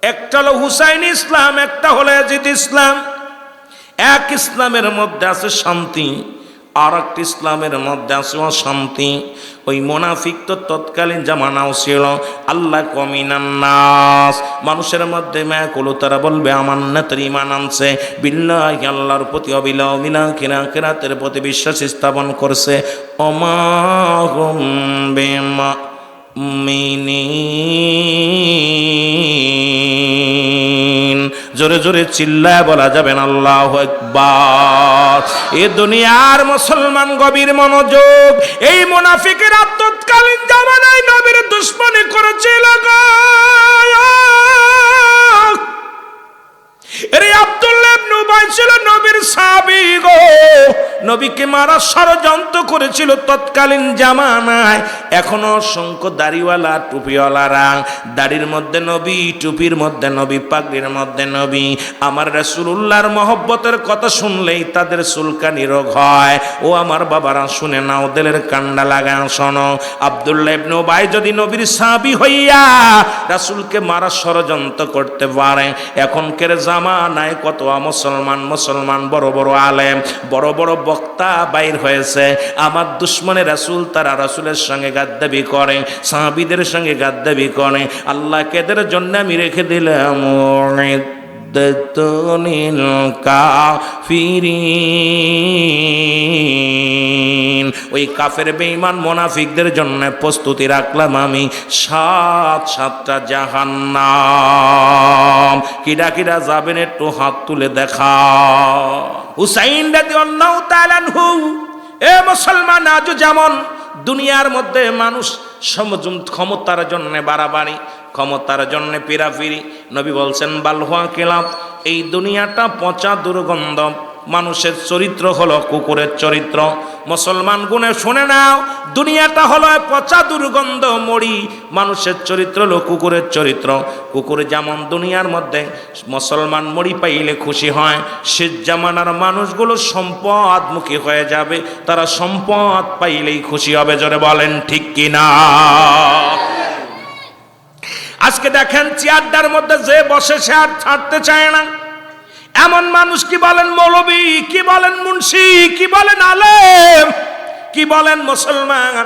একটা হলো হুসাইন ইসলাম, একটা হলো ইয়াজিদ ইসলাম। এক ইসলামের মধ্যে আছে শান্তি, আর একটা ইসলামের মধ্যে আছে অশান্তি। ওই মুনাফিক তো তৎকালীন জামানাও ছিল। আল্লাহ কমিনান নাস, মানুষের মধ্যে মায়াকুলু, তারা বলবে আমান্নাতের ঈমান আনছে, বিল্লাহি আল্লাহর প্রতি, অবিলাও মিলা আখিরাতের প্রতি বিশ্বাস স্থাপন করছে। অমাহুম বিমুমিনিন। জোরে জোরে চিল্লায় বলা যাবেন আল্লাহু আকবার। এ দুনিয়ার মুসলমান গভীর মনোযোগ। এই মুনাফিকেরা তৎকালীন জামানায় নবীর দুশমনি করেছিল গো। এর আব্দুল্লাহ ইবনে উবাই ছিল নবীর সাহাবী গো। নবীকে মারার ষড়যন্ত্র করেছিল তৎকালীন জামানায়। এখনো অসংখ্য দাড়িওয়ালা টুপিওয়ালারা, দাড়ির মধ্যে নবী, টুপির মধ্যে নবী, পাগড়ির মধ্যে নবী। আমার রাসূলুল্লাহর মহব্বতের কথা শুনলেই তাদের চুলকানি রোগ হয়। ও আমার বাবারা শুনে নাও, দিলের কান্ডা লাগায় শোনো। আব্দুল্লাহ ইবনে উবাই যদি নবীর সাহাবী হইয়া রাসূলকে মারার ষড়যন্ত্র করতে পারে, এখনকার জামানায় কত মুসলমান বড় বড় আলেম, বড় বড় বক্তা বাইর হয়েছে। আমার দুশমনে রাসূল, তারা রাসূলের সঙ্গে গাদ্দাবি করে, সাহাবীদের সঙ্গে গাদ্দাবি করে। আল্লাহ কেদের জন্য আমি রেখে দিলাম মুইদ্দাতুনিল কাফিরিন। ওই কাফের বেঈমান মুনাফিকদের জন্য প্রস্তুতি রাখলাম আমি সাতটা জাহান্নাম। কিরা কিরা যাবেন একটু হাত তুলে দেখা। হুসাইন রাদিয়াল্লাহু তাআলা আনহু। এ মুসলমান, আজ যেমন দুনিয়ার মধ্যে মানুষ ক্ষমতার জন্য বাড়াবাড়ি, ক্ষমতার জন্য পিরাপিরি, নবী বলছেন বালহুয়া কিলাব, এই দুনিয়াটা পচা দুর্গন্ধ। মানুষের চরিত্র হলো কুকুরের চরিত্র। মুসলমান গুণে শুনে নাও, দুনিয়াটা হলো পচা দুর্গন্ধ মরি, মানুষের চরিত্র হলো কুকুরের চরিত্র। কুকুর যেমন দুনিয়ার মধ্যে মুসলমান মরি পাইলে খুশি হয়, সে জামানার মানুষগুলো সম্পদমুখী হয়ে যাবে, তারা সম্পদ পাইলেই খুশি হবে। জোরে বলেন ঠিক কিনা? আজকে দেখেন চেয়ারটার মধ্যে যে বসে সে আর ছাড়তে চায় না। এমন মানুষ, কি বলেন মৌলবী, কি বলেন মুন্সি, কি বলেন আলেম, কি বলেন মুসলমান,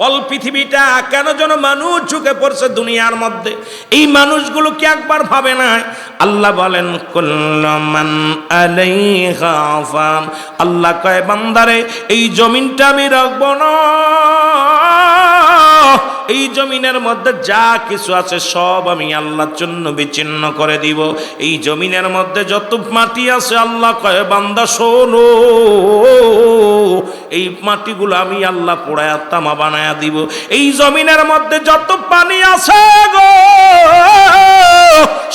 অল পৃথিবীটা কেন যেন মানুষ ঝুঁকে পড়ছে দুনিয়ার মধ্যে। এই মানুষগুলো কি একবার ভাবে না? আল্লাহ বলেন কুল্লু মান আলাইহা ফান। আল্লাহ কয় বান্দারে, এই জমিনটা আমি রাখবো না, এই জমিনের মধ্যে যা কিছু আছে সব আমি আল্লাহর জন্য বিচ্ছিন্ন করে দিব। এই জমিনের মধ্যে যত মাটি আছে, আল্লাহ কয় বান্দা শোনো, এই মাটিগুলো আমি আল্লাহ পোড়ায়া তামা বানায়া দিব। এই জমিনের মধ্যে যত পানি আছে গো,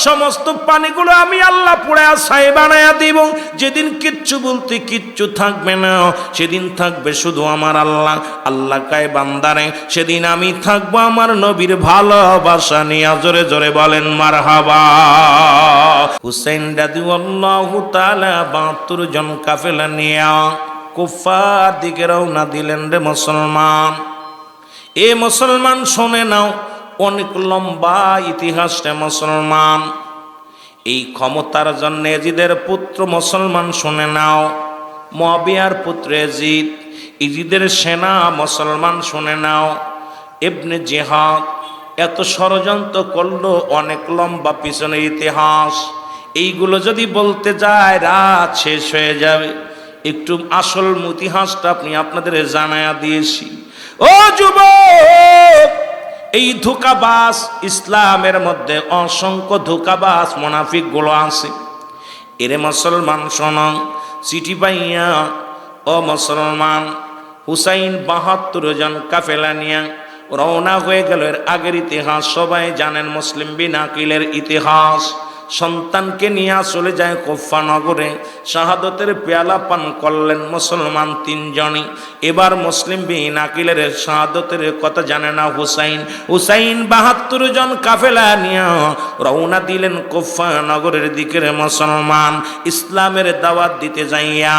সমস্ত পানিগুলো আমি আল্লাহ পোড়ায়া ছাই বানায়া দিব। যেদিন কিচ্ছু বলতে কিচ্ছু থাকবে না, সেদিন থাকবে শুধু আমার আল্লাহ। আল্লাহ কয় বান্দারে, সেদিন আমি থাকবো আমার নবীর ভালোবাসা নিয়ে। জোরে জোরে বলেন মারহাবা। হুসাইন রাদিয়াল্লাহু তাআলা ৭২ জন কাফেলা নিয়ে কুফার দিকে রওনা দিলেন। রে মুসলমান, এ মুসলমান শুনে নাও, অনেক লম্বা ইতিহাস রে মুসলমান। এই ক্ষমতার জন্য ইয়াজিদের পুত্র, মুসলমান শুনে নাও, মুআবিয়ার পুত্র ইয়াজিদ, ইয়াজিদের সেনা মুসলমান শুনে নাও, ইবনে জিহাদ এত ষড়যন্ত্র করলো, অনেক লম্বা পিছনের ইতিহাস। এইগুলো যদি বলতে যায় রাত শেষ হয়ে যাবে। একটু আসল ইতিহাসটা আপনাদের জানায়া দিয়েছি। ও যুবক, এই ধোঁকাবাজ ইসলামের মধ্যে অসংখ্য ধোঁকাবাজ মুনাফিক গুলো আছে। এরে মুসলমান শোনো, চিঠি পাইয়া ও মুসলমান, হুসাইন ৭২ জন কাফেলা নিয়ে রওনা হয়ে গেল। এর আগের ইতিহাস সবাই জানেন, মুসলিম বিন আকিলের ইতিহাস। সন্তানকে নিয়ে চলে যায় কুফা নগরে। শাহাদতের পেয়ালা পান করলেন মুসলমান তিনজনই। এবার মুসলিম বিন আকিলের শাহাদতের কথা জানে না হুসাইন। হুসাইন 72 জন কাফেলা নিয়ে রওনা দিলেন কুফা নগরের দিকের। মুসলমান ইসলামের দাওয়াত দিতে যাইয়া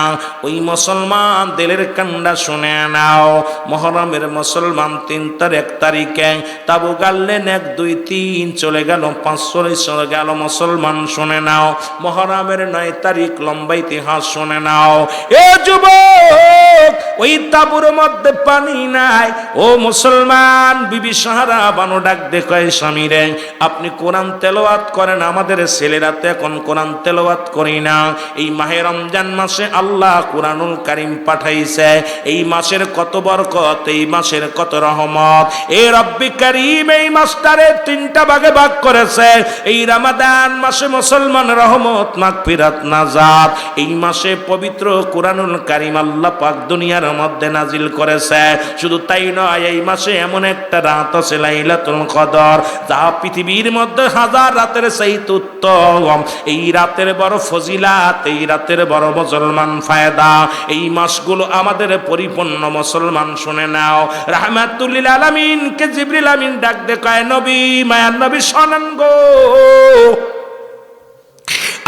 ওই মুসলমান দিলের কান্ডা শুনে নাও। মুহররমের মুসলমান 1 তারিখে তাবু গাড়লেন, 1, 2, 3 চলে গেল, 5 চলে গেল মুসলমান শুনে নাও। মুহররমের 9 তারিখ লম্বা ইতিহাস শুনে নাও। এ যুবক, ওই তাবুর মধ্যে পানি নাই। ও মুসলমান, বিবি সাহারা বানু ডাক দেখায় স্বামীরে, আপনি কোরআন তেলাওয়াত করেন, আমাদের ছেলেরা তো এখন কোরআন তেলাওয়াত করি না। এই মাহে রমজান মাসে আল্লাহ কোরআনুল কারীম পাঠাইছে। এই মাসের কত বরকত, এই মাসের কত রহমত। এই রব্বি কারীম এই মাসটারে 3টা ভাগে ভাগ করেছে। এই রমাদান মাসে মুসলমান রহমত, মাগফিরাত, নাজাত। এই মাসে পবিত্র কোরআনুল কারীম আল্লাহ পাক দুনিয়ার মধ্যে নাজিল করেছে। শুধু তাই নয়, এই মাসে এমন একটা রাত আছে লাইলাতুল কদর, যা পৃথিবীর মধ্যে 1000 রাতের চাইতে উত্তম। এই রাতের বড় ফজিলাত, এই রাতের বড় মুসলমান ফায়দা। এই মাসগুলো আমাদের পরিপূর্ণ মুসলমান শুনে নাও। রাহমাতুল লিল আলামিন কে জিবরিল আমিন ডাক দেখায়, নবী, মায়ার নবী শোনেন গো।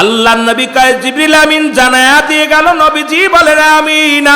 আল্লাহ নবী কয়, জিবরিল আমিন জানায়া দিয়ে গেল। নবীজি বলেন আমিন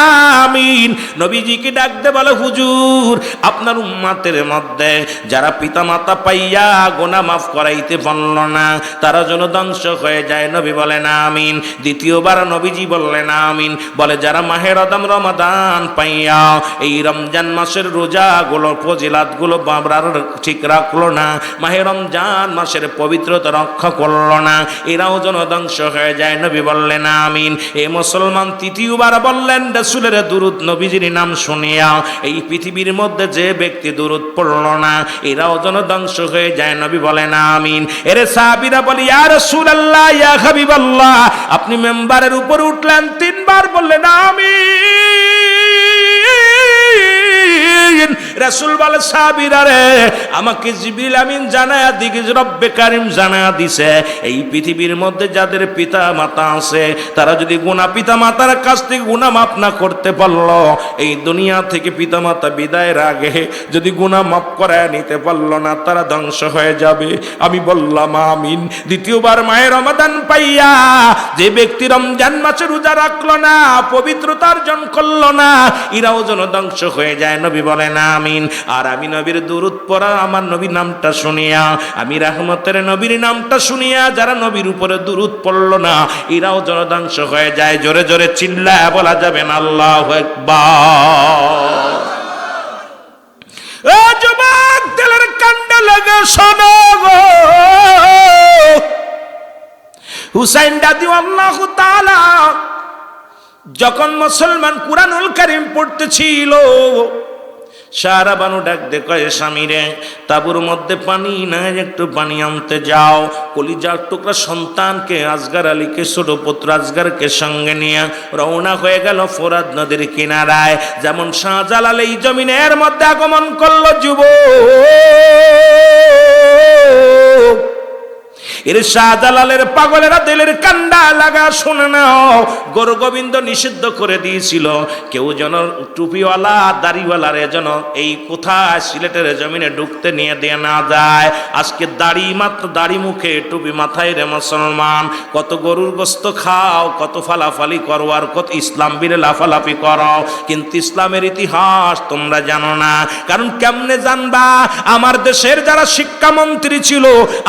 আমিন। নবীজিকে ডাক দে বলে, হুজুর, আপনার উম্মতের মধ্যে যারা পিতামাতা পাইয়া গুনাহ মাফ করাইতে পারল না, তারা যেন ধ্বংস হয়ে যায়। নবী বলেন আমিন। দ্বিতীয়বার নবীজি বললেন আমিন। বলে, যারা মাহে রমাদান পাইয়া এই রমজান মাসের রোজাগুলো, ফজিলাতগুলো বাবরার ঠিক রাখলো না, মাহে রমজান মাসের পবিত্রতা রক্ষা করলো না, এরাও যেন ধ্বংস হয়ে যায়। নবী বললেন আমিন। এই মুসলমান তৃতীয়বার বললেন রাসূলের দুরূদ নবীজির নাম শুনিয়া এই পৃথিবীর মধ্যে যে ব্যক্তি দুরূদ পড়ল না, এরাও যেন ধ্বংস হয়ে যায়। নবী বলেন আমিন। এরে সাহাবীরা বলে, ইয়া রাসূলুল্লাহ, ইয়া হাবিবাল্লাহ, আপনি মেম্বারের উপর উঠলেন, 3 বার বললেন আমিন। রাসূল বলে, সাহাবীরা রে, আমাকে জিবরিল আমিন জানায়া দিকে রব্বে কারীম জানায়া দিছে, এই পৃথিবীর মধ্যে যাদের পিতা মাতা আছে, তারা যদি পিতা মাতার কাছ থেকে গুনাহ মাফ না করতে পারলো, এই দুনিয়া থেকে পিতা মাতা বিদায়ের আগে যদি গুনাহ মাফ করায় নিতে পারলো না, তারা ধ্বংস হয়ে যাবে। আমি বললাম আমিন। দ্বিতীয়বার মায়ের রমাদান পাইয়া যে ব্যক্তি রমজান মাসে রোজা রাখলো না, পবিত্রতা অর্জন করলো না, এরাও যেন ধ্বংস হয়ে যায়। নবী বলেন আমিন। আর আমি নবীর দুরূদ পড়া, আমার নবীর নামটা শুনিয়া, আমি রহমতের নবীর নামটা শুনিয়া যারা নবীর উপরে দুরূদ পড়লো না, এরাও যেন ধ্বংস হয়ে যায়। জোরে জোরে চিল্লায়া বলা যাবে না আল্লাহু আকবার। ও যুবক, দিলের কান্ডা লাগা শোনো গো। হুসাইন রাদিয়াল্লাহু তাআলা যখন মুসলমান কুরআনুল কারীম পড়তেছিল, সারা বানু ডাক দেখায়, স্বামীরে, তাবুর মধ্যে পানি নাই, একটু পানি আনতে যাও। কলিজার টুকরা সন্তানকে, আসগার আলীকে, ছোট পুত্র আসগারকে সঙ্গে নিয়ে রওনা হয়ে গেল ফোরাত নদীর কিনারায়। যেমন শাহজালাল এই জমিনের মধ্যে আগমন করলো যুবক, এর শাহজালালের পাগলেরা দিলের কান্ডা লাগা শুনে নাও। গৌর গোবিন্দ নিষিদ্ধ করে দিয়েছিল, কেউ যেন টুপিওয়ালা দাড়িওয়ালারে যেন এই কোথায় সিলেটের জমিনে ঢুকতে নিয়ে দিয়ে না যায়। আজকে দাড়ি, মাত্র দাড়ি মুখে টুপি মাথায় রে মুসলমান, কত গরুর গোস্ত খাও, কত ফালাফালি করো, আর কত ইসলাম বীরে লাফালাফি করো, কিন্তু ইসলামের ইতিহাস তোমরা জানো না। কারণ কেমনে জানবা? আমার দেশের যারা শিক্ষামন্ত্রী ছিল,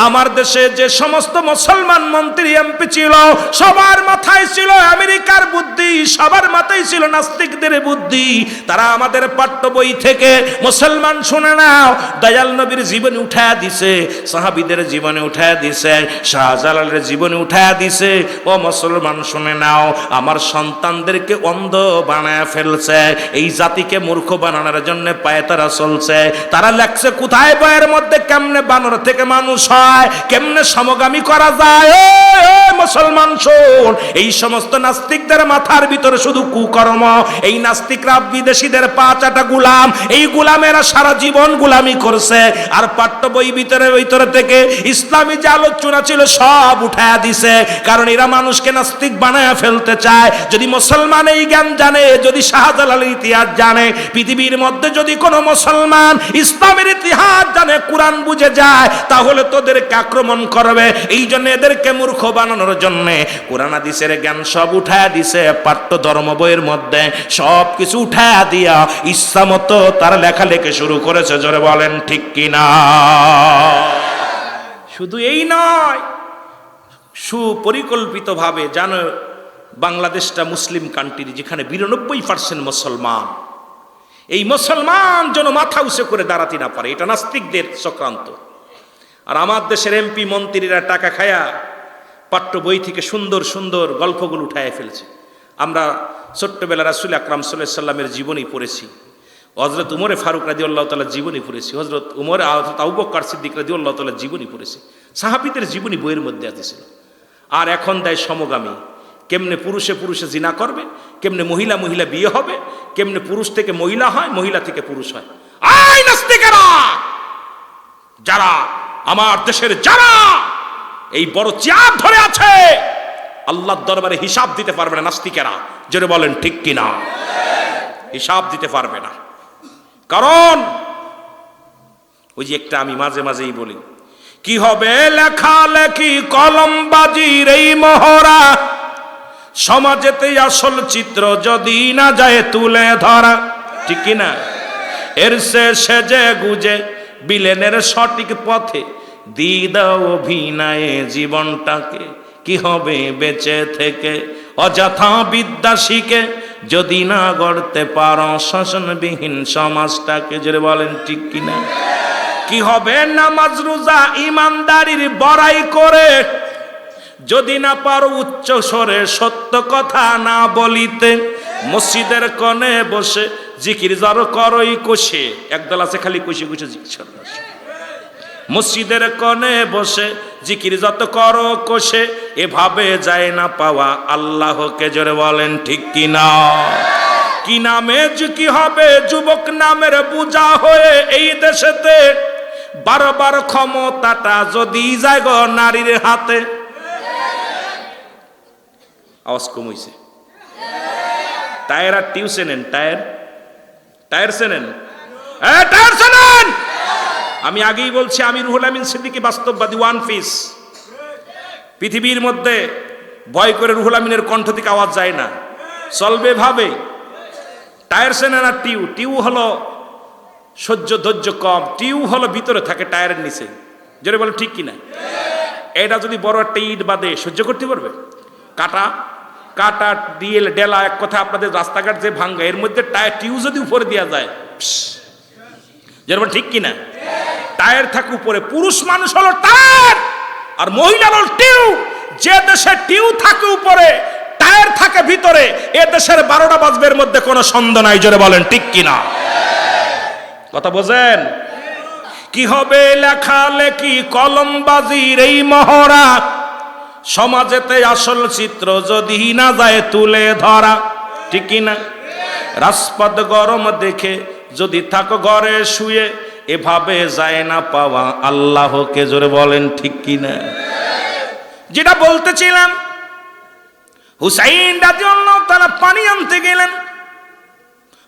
আমার দেশে যে সমস্ত মুসলমান মন্ত্রী এমপি ছিল, সবার মাথায় ছিল আমেরিকার বুদ্ধি, সবার মাথায় ছিল নাস্তিকদের বুদ্ধি। তারা আমাদের পাঠ্য বই থেকে মুসলমান শুনে নাও, দয়াল নবীর জীবনে উঠায়া দিছে, সাহাবীদের জীবনে উঠায়া দিছে, শাহজালালের জীবনে উঠায়া দিছে। ও মুসলমান শুনে নাও, আমার সন্তানদেরকে অন্ধ বানায় ফেলছে, এই জাতিকে মূর্খ বানানোর জন্য পায়ে তারা চলছে। তারা লেখছে কোথায় বইয়ের মধ্যে কেমনে বানর থেকে মানুষ হয়, কেমনে সামগ্রিক সমগামী করা যায়। মুসলমান শোন, এই সমস্ত নাস্তিকদের মাথার ভিতরে শুধু কুকর্ম। এই নাস্তিকরা বিদেশিদের পা চাটা গুলাম, এই গুলামেরা সারা জীবন গুলামি করছে, আর পাঠ্য বই ভিতরে থেকে ইসলামী যে আলোচনা ছিল সব উঠায়া দিছে, কারণ এরা মানুষকে নাস্তিক বানায় ফেলতে চায়। যদি মুসলমান এই জ্ঞান জানে, যদি শাহজালালের ইতিহাস জানে, পৃথিবীর মধ্যে যদি কোনো মুসলমান ইসলামের ইতিহাস জানে, কোরআন বুঝে যায়, তাহলে তোদেরকে আক্রমণ করবে। এই জন্য এদেরকে মূর্খ বানানোর জন্য কোরআন হাদিসের জ্ঞান সব উঠায়া দিছে, পাঠ্য ধর্ম বইয়ের মধ্যে সব কিছু উঠায়া দিয়া ইচ্ছা মতো তার লেখালেখি শুরু করেছে। জোরে বলেন ঠিক কিনা? শুধু এই নয়, সুপরিকল্পিতভাবে জানো বাংলাদেশটা মুসলিম কান্ট্রি, যেখানে 92% মুসলমান। এই মুসলমান যেন মাথা উঁচু করে দাঁড়াতে না পারে, এটা নাস্তিকদের চক্রান্ত। আর আমার দেশের এমপি মন্ত্রীরা টাকা খায়া পাঠ্য বই থেকে সুন্দর সুন্দর গল্পগুলো উঠায় ফেলছে। আমরা ছোট্টবেলা রাসূল আকরাম সাল্লাল্লাহু আলাইহি ওয়াসাল্লামের জীবনী পড়েছি, হযরত উমরে ফারুক রাদিয়াল্লাহু তাআলা জীবনী পড়েছি, হযরত আবু বকর সিদ্দিক রাদিয়াল্লাহু তাআলা জীবনী পড়েছি, সাহাবীদের জীবনী বইয়ের মধ্যে আছে। আর এখন দেয় সমগামী, কেমনে পুরুষে পুরুষে জিনা করবে, কেমনে মহিলা মহিলা বিয়ে হবে, কেমনে পুরুষ থেকে মহিলা হয়, মহিলা থেকে পুরুষ হয়। আই নাস্তিকেরা, যারা আমার দেশের যারা এই বড় চেয়ার ধরে আছে, আল্লাহর দরবারে হিসাব দিতে পারবে না নাস্তিকেরা। জোরে বলেন ঠিক কিনা? হিসাব দিতে পারবে না। কারণ ওই যে একটা আমি মাঝে মাঝেই বলি, কি হবে লেখালেখি কলমবাজির এই মহড়া, সমাজেতে আসল চিত্র যদি না যায় তুলে ধরা, ঠিক কিনা? এর সেজে গুজে বিলেনের সঠিক পথে দিয়ে দাও অভিনয়ে জীবনটাকে, কি হবে বেঁচে থেকে অযথা বিদ্যা শিখে যদি না গড়তে পারো শাসনবিহীন সমাজটাকে। জোরে বলেন ঠিক কিনা? কি হবে নামাজ রোজা ইমানদারির বড়াই করে যদি না পারো উচ্চ স্বরে সত্য কথা না বলিতে, মসজিদের কোণে বসে জিকির যার করই কোষে, একদল আছে খালি কোষে কোষে জিকির, মসজিদের কোণে বসে জিকির যত করো কোষে, এভাবে যায় না পাওয়া আল্লাহকে। জোরে বলেন ঠিক কিনা? কি নামে কি হবে যুবক নামের বোঝা হয়ে এই দেশেতে, বারবার ক্ষমতাটা যদি যায় গো নারীর হাতে। আওয়াজ কম হইছে। টায়ার আর টিউ চেনেন? টায়ার চেনেন? টায়ার চেনেন? আমি আগেই বলছি, আমি রুহুল আমিন সিদ্দিকী বাস্তববাদী, ওয়ান পিস। পৃথিবীর মধ্যে ভয় করে রুহুল আমিনের কণ্ঠ থেকে আওয়াজ যায় না, চলবে ভাবে। টায়ার চেনেন? আর টিউ হলো সহ্য ধৈর্য কম, টিউ হলো ভিতরে থাকে টায়ারের নিচে। জোরে বলে ঠিক কিনা? এটা যদি বড় একটা ইট বাদে সহ্য করতে পারবে? কাটা দিয়ে ডেলা, এক কথা আপনাদের রাস্তাঘাট যে ভাঙ্গা, এর মধ্যে টায়ার টিউ যদি উপরে দেওয়া যায়, জোরে বলে ঠিক কিনা? টায়ার থাকে উপরে। পুরুষ মানুষ হলো টায়ার আর মহিলা হলো টিউ। যে দেশে টিউ থাকে উপরে, টায়ার থাকে ভিতরে, এ দেশের 12টা বাজবের মধ্যে কোনো সন্দেহ নাই। জোরে বলেন ঠিক কিনা? কথা বোঝেন? কি হবে লেখালেখি কলমবাজির এই মহড়া, সমাজেতে আসল চিত্র যদি না যায় তুলে ধরা, ঠিক কিনা? রাজপথ গরম দেখে যদি থাকো ঘরে শুয়ে, এভাবে যায় না পাওয়া আল্লাহকে। জোরে বলেন ঠিক কিনা? যেটা বলতেছিলাম, হুসাইন রাদিয়াল্লাহু তাআলা পানি আনতে গেলেন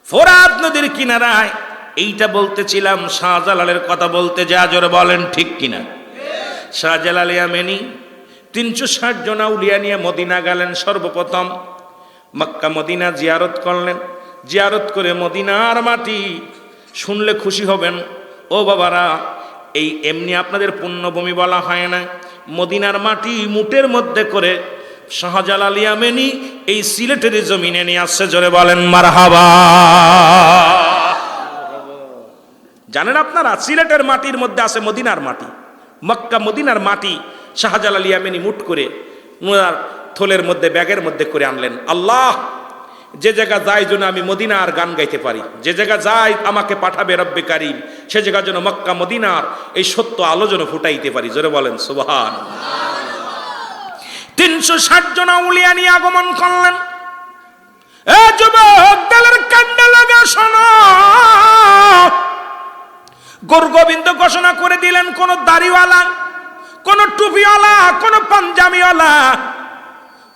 ফোরাত নদীর কিনারায়, এইটা বলতেছিলাম। শাহজালালের কথা বলতে যা, জোরে বলেন ঠিক কিনা? শাহজালাল ইয়ামানি 360 জন আউলিয়া নিয়ে মদিনা গেলেন। সর্বপ্রথম মক্কা মদিনা জিয়ারত করলেন। জিয়ারত করে মদিনার মাটি শুনলে খুশি হবেন ও বাবারা, এই এমনি আপনাদের পুণ্যভূমি বলা হয় না। মদিনার মাটি মুটের মধ্যে করে শাহজালাল ইয়ামানি এই সিলেটের জমিনে নিয়ে আসছে। জোরে বলেন মারহাবা। জানেন আপনারা, সিলেটের মাটির মধ্যে আছে মদিনার মাটি। মক্কা মদিনার মাটি শাহজালাল ইয়ামানি মুট করে ওনার থলের মধ্যে, ব্যাগের মধ্যে করে আনলেন। আল্লাহ, যে জায়গা যাই যেন আমি মদিনার গান গাইতে পারি, যে জায়গা যাই আমাকে পাঠাবে রব্বে কারীম, সে জায়গা যেন মক্কা মদিনার এই সত্য আলো যেন ফুটাইতে পারি। জোরে বলেন সুবহানাল্লাহ। 360 জন আউলিয়া নিয়ে আগমন করলেন। এ যুবক দলের কান্ডে লাগা শোনো, গুরু গোবিন্দ ঘোষণা করে দিলেন, কোন দাড়িওয়ালা, কোন টুপিওয়ালা, কোন পাঞ্জাবিওয়ালা,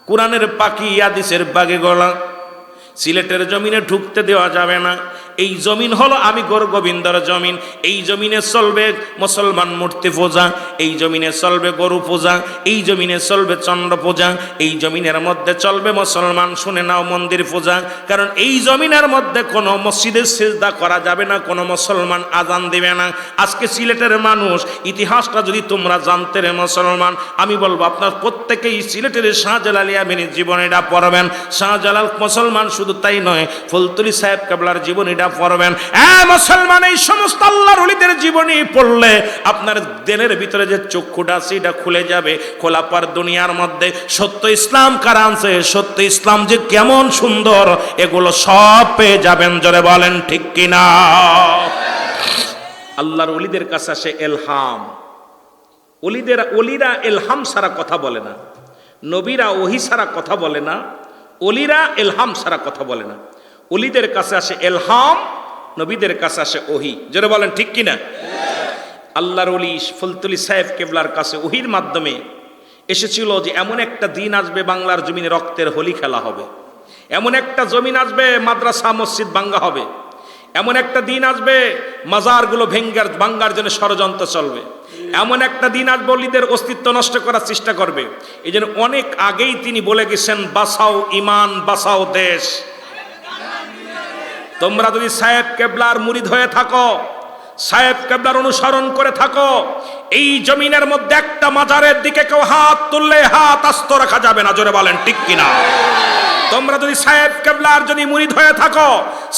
কোরআনের পাখি হাদিসের বাগে গলা সিলেটের জমিনে ঢুকতে দেওয়া যাবে না। এই জমিন হলো আমি গুরু গোবিন্দর জমিন। এই জমিনে চলবে মুসলমান মূর্তি পূজা, এই জমিনে চলবে গরু পূজা, এই জমিনে চলবে চন্দ্র পূজা, এই জমিনের মধ্যে চলবে মুসলমান, শুনে নাও, মন্দির পূজা। কারণ এই জমিনের মধ্যে কোনো মসজিদের সিজদা করা যাবে না, কোনো মুসলমান আজান দিবে না। আজকে সিলেটের মানুষ, ইতিহাসটা যদি তোমরা জানতে রে মুসলমান, আমি বলবো আপনার প্রত্যেকেই সিলেটের শাহজালাল ইয়ামিনীর জীবনীটা পড়বেন। শাহজালাল মুসলমান, শুধু তাই নয়, ফুলতলি সাহেব কেবলার জীবনীটা পড়বেন। মুসলমান, এই সমস্ত আল্লাহর ওলিদের জীবনী পড়লে আপনার দিনের ভিতরে যে চক্ষুটা আছে এটা খুলে যাবে। খোলা পার দুনিয়ার মধ্যে সত্য ইসলাম কারা আনছে, সত্য ইসলাম যে কেমন সুন্দর, এগুলো সব পেয়ে যাবেন। জোরে বলেন ঠিক কিনা? আল্লাহর ওলিদের কাছে আসে এলহাম। ওলিরা এলহাম ছাড়া কথা বলে না, নবীরা ওহী ছাড়া কথা বলে না, ওলিরা এলহাম ছাড়া কথা বলে না। ওলিদের কাছে আসে এলহাম, নবীদের কাছে আসে ওহী। জোরে বলেন ঠিক কিনা? আল্লাহর ওলি ফুলতলি সাহেব কেবলার কাছে ওহীর মাধ্যমে এসেছিল যে এমন একটা দিন আসবে বাংলার জমিনে রক্তের হোলি খেলা হবে, এমন একটা জমিন আসবে মাদ্রাসা মসজিদ ভাঙ্গা হবে, এমন একটা দিন আসবে মাজারগুলো ভাঙ্গার জন্য ষড়যন্ত্র চলবে, এমন একটা দিন আসবে ওলিদের অস্তিত্ব নষ্ট করার চেষ্টা করবে। এই জন্য অনেক আগেই তিনি বলে গেছেন, বাঁচাও ইমান, বাঁচাও দেশ। তোমরা যদি সাহেব কেবলার মুরিদ হয়ে থাকো, সাহেব কেবলার অনুসরণ করে থাকো, এই জমিনের মধ্যে একটা মাজারের দিকে কেউ হাত তুললে হাত আস্ত রাখা যাবে না। জোরে বলেন ঠিক কিনা? তোমরা যদি সাহেব কেবলার যদি মুরিদ হয়ে থাকো,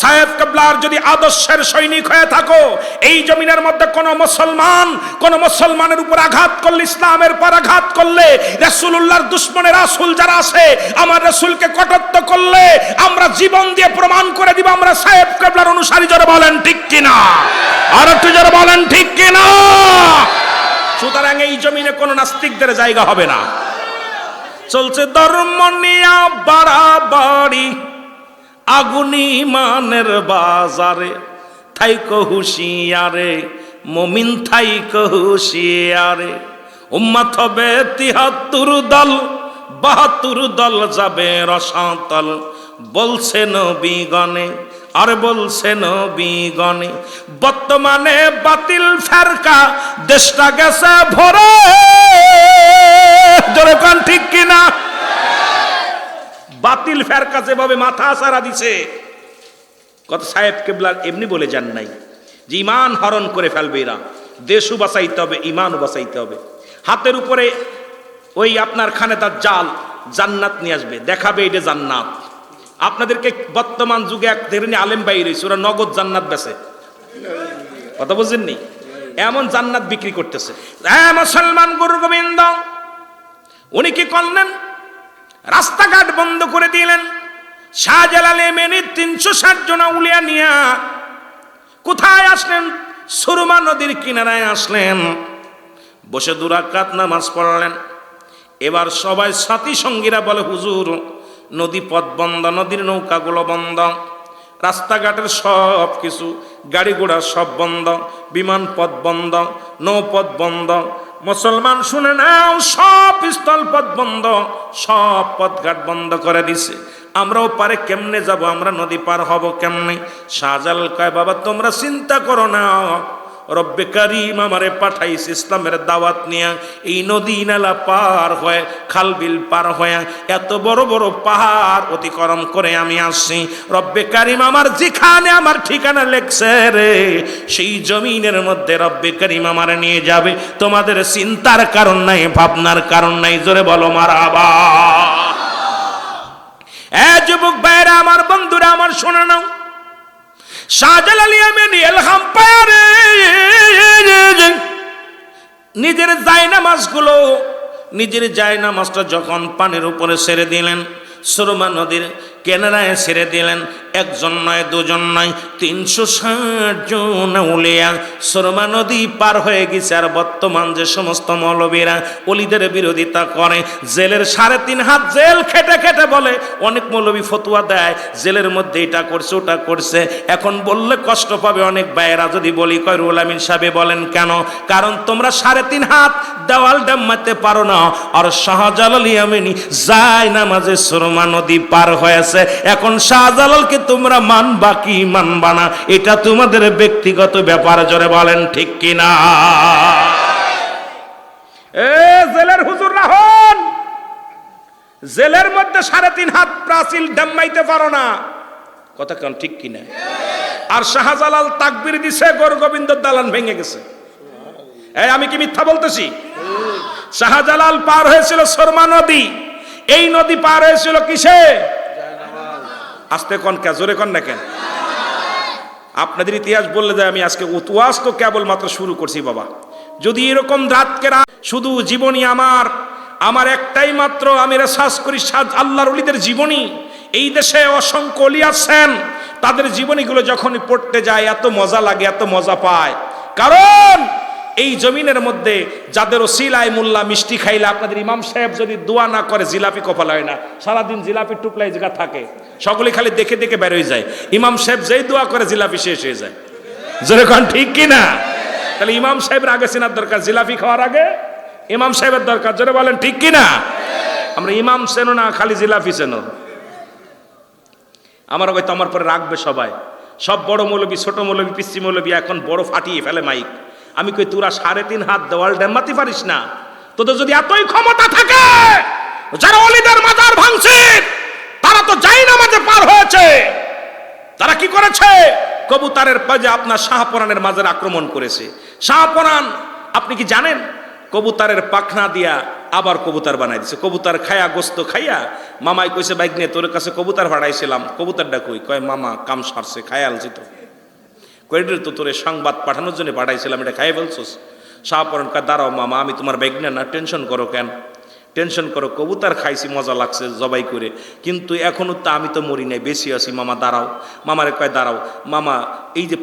সাহেব কেবলার যদি আদর্শের সৈনিক হয়ে থাকো, এই জমিনের মধ্যে কোন মুসলমানের উপর আঘাত করলে, ইসলামের পর আঘাত করলে, রাসূলুল্লাহর দুশমনের রাসূল যারা আছে, আমার রাসূলকে কটাক্ষ করলে আমরা জীবন দিয়ে প্রমাণ করে দিব আমরা সাহেব কেবলার অনুসারী। জোরে বলেন ঠিক কিনা? আর একটু জোরে বলেন ঠিক কিনা? সুতরাং এই জমিনে কোনো নাস্তিকদের জায়গা হবে না। চলছে ধর্ম নিয়া বাড়াবাড়ি, আগুনি মানের বাজারে, থাইকো হুঁশিয়ারে মুমিন, থাইকো হুঁশিয়ারে। উম্মত হবে ৭৩ দল, ৭২ দল যাবে রসাতল, বলছে নবীগণে, আর বলছে নবীগণে। বর্তমানে বাতিল ফেরকা দেশটা গেছে ভরে। জোরে কোন ঠিক কিনা? বাতিল ফেরকা যেভাবে মাথা ছাড়া দিছে, কত সাহেব কেবলার এমনি বলে যান নাই যে ইমান হরণ করে ফেলবে এরা, দেশও বাঁচাইতে হবে, ইমানও বাঁচাইতে হবে। হাতের উপরে ওই আপনার খানেদার জাল, জান্নাত নিয়ে আসবে, দেখাবে এটা জান্নাত। আপনাদেরকে বর্তমান যুগে এক ধরনের আলেম বাইরে ওরা নগদ জান্নাত বেচে, কথা বুঝেননি? এমন জান্নাত বিক্রি করতেছে। মুসলমান গুরু গোবিন্দ উনি কি করলেন? রাস্তাঘাট বন্ধ করে দিলেন। শাহজালাল ইয়ামিনী 360 জন আউলিয়া নিয়া কোথায় আসলেন? সুরমা নদীর কিনারায় আসলেন, বসে 2 রাকাত নামাজ পড়লেন। এবার সবাই সাথী সঙ্গীরা বলে, হুজুর নদী পথ বন্ধ, নদীর নৌকাগুলো বন্ধ, রাস্তাঘাটের সব কিছু, গাড়ি ঘোড়া সব বন্ধ, বিমান পথ বন্ধ, নৌপথ বন্ধ। মুসলমান শুনে নাও, সব স্থল পথ বন্ধ, সব পথঘাট বন্ধ করে দিছে। আমরাও পারে কেমনে যাব, আমরা নদী পার হব কেমনে? শাহজালাল কয়, বাবা তোমরা চিন্তা করো না, রব্বে কারীম আমারে পাঠাইছে ইসলামের দাওয়াত নিয়ে, এই নদী নালা পার হয়ে, খাল বিল পার হয়ে, এত বড় বড় পাহাড় অতিক্রম করে আমি আসছি। রব্বে কারীম আমার যেখানে আমার ঠিকানা লেখছে রে, সেই জমিনের মধ্যে রব্বে কারীম আমারে নিয়ে যাবে। তোমাদের চিন্তার কারণ নাই, ভাবনার কারণ নাই। জোরে বলো মারহাবা। যুবক ভাইরা আমার, বন্ধুরা আমার, শোনা নাও, শাহজালাল ইয়ামিনী এলহাম পারে নিজের জায়নামাজটা যখন পানির উপরে ছেড়ে দিলেন, সুরমা নদীর কেনারায় ছেড়ে দিলেন। একজন নয়, দুজন নয়, 360 জন উলিয়া সুরমা নদী পার হয়ে গেছে। আর বর্তমান যে সমস্ত মৌলবীরা অলিদের বিরোধিতা করে, জেলের 3.5 হাত জেল খেটে খেটে বলে, অনেক মৌলবী ফতোয়া দেয় জেলের মধ্যে এটা করছে ওটা করছে। এখন বললে কষ্ট পাবে অনেক ভাইয়েরা, যদি বলি কয় রুহুল আমিন সাহেব বলেন কেন? কারণ তোমরা 3.5 হাত দেওয়াল ডাম্মাতে পারো না। আর শাহজালাল ইয়ামানি যায় নামাজে সুরমা নদী পার হয়েছে। এখন শাহজালালকে তোমরা মানবা কি মানবা না, এটা তোমাদের ব্যক্তিগত ব্যাপার। জোরে বলেন ঠিক কিনা? জেলের হুজুর না হন, জেলের মধ্যে 3.5 হাত প্রাচীল ডাম্মাইতে পারো না, কথা কেন ঠিক কিনা? আর শাহজালাল তাকবীর দিছে, গোরগোবিন্দর দালান ভেঙে গেছে। এই আমি কি মিথ্যা বলতেছি? শাহজালাল পার হয়েছিল সুরমা নদী, এই নদী পার হয়েছিল কিসে? আস্তে কোন কে, জোরে কোন না কেন? আপনাদের ইতিহাস বললে যায় আমি আজকে ওয়াজ তো কেবল মাত্র শুরু করছি বাবা। যদি এরকম রাতকে রাত শুধু জীবনী আমার একটাই মাত্র, আমি রিসার্চ করি আল্লাহর ওলিদের জীবনী। এই দেশে অসংখ্য ওলি আছেন, তাদের জীবনীগুলো যখনই পড়তে যায় এত মজা লাগে, এত মজা পায়। কারণ এই জমিনের মধ্যে যাদের ওসিলায় মোল্লা মিষ্টি খাইলে, আপনাদের ইমাম সাহেব যদি দোয়া না করে জিলাপি কপাল হয় না। সারাদিন জিলাপি টুকলাই জায়গা থাকে, সকলে খালি দেখে দেখে বের হয়ে যায়। ইমাম সাহেব যেই দোয়া করে জিলাপি শেষ হয়ে যায়। যেরকম ঠিক কিনা? তাহলে ইমাম সাহেবের আগে চেনার দরকার, জিলাপি খাওয়ার আগে ইমাম সাহেবের দরকার। জোরে বলেন ঠিক কিনা? আমরা ইমাম চেনো না, খালি জিলাপি চেনো। আমার হয়তো আমার পরে রাখবে সবাই, সব বড় মৌলবী, ছোট মৌলবী, পিসি মৌলবী এখন বড় ফাটিয়ে ফেলে মাইক। আমি কই তোরা 3.5 হাত দেওয়াল ডাম্মাতে পারিস না? তোদের যদি এতই ক্ষমতা থাকে, যারা ওলিদের মাজার ভাঙছে তারা তো যাই নামাজে পার হয়েছে। তারা কি করেছে? কবুতরের পাজে আপনার শাহপরানের মাজার আক্রমণ করেছে। শাহপরান আপনি কি জানেন? কবুতরের পাখনা দিয়া আবার কবুতর বানাই দিছে। কবুতর খায়া, গোস্ত খাইয়া মামাই কইছে বাইক নিয়ে তোর কাছে কবুতর ভাড়াইছিলাম, কবুতরটা কই? কয় মামা কাম সারছে, খায়া আলছি তো। কয়েকদিন তো তোরে সংবাদ পাঠানোর জন্য পাঠাইছিলাম, এটা খাই ফেলছোস। শাহপরান কয় দাঁড়াও মামা, আমি তোমার ব্যাগ না, টেনশন করো কেন? টেনশন করো, কবুতর খাইছি, মজা লাগছে জবাই করে, কিন্তু এখনো তো আমি তো মরি নাই, বেশি আছি। মামা দাঁড়াও। মামারে কয় দাঁড়াও মামা, এই যে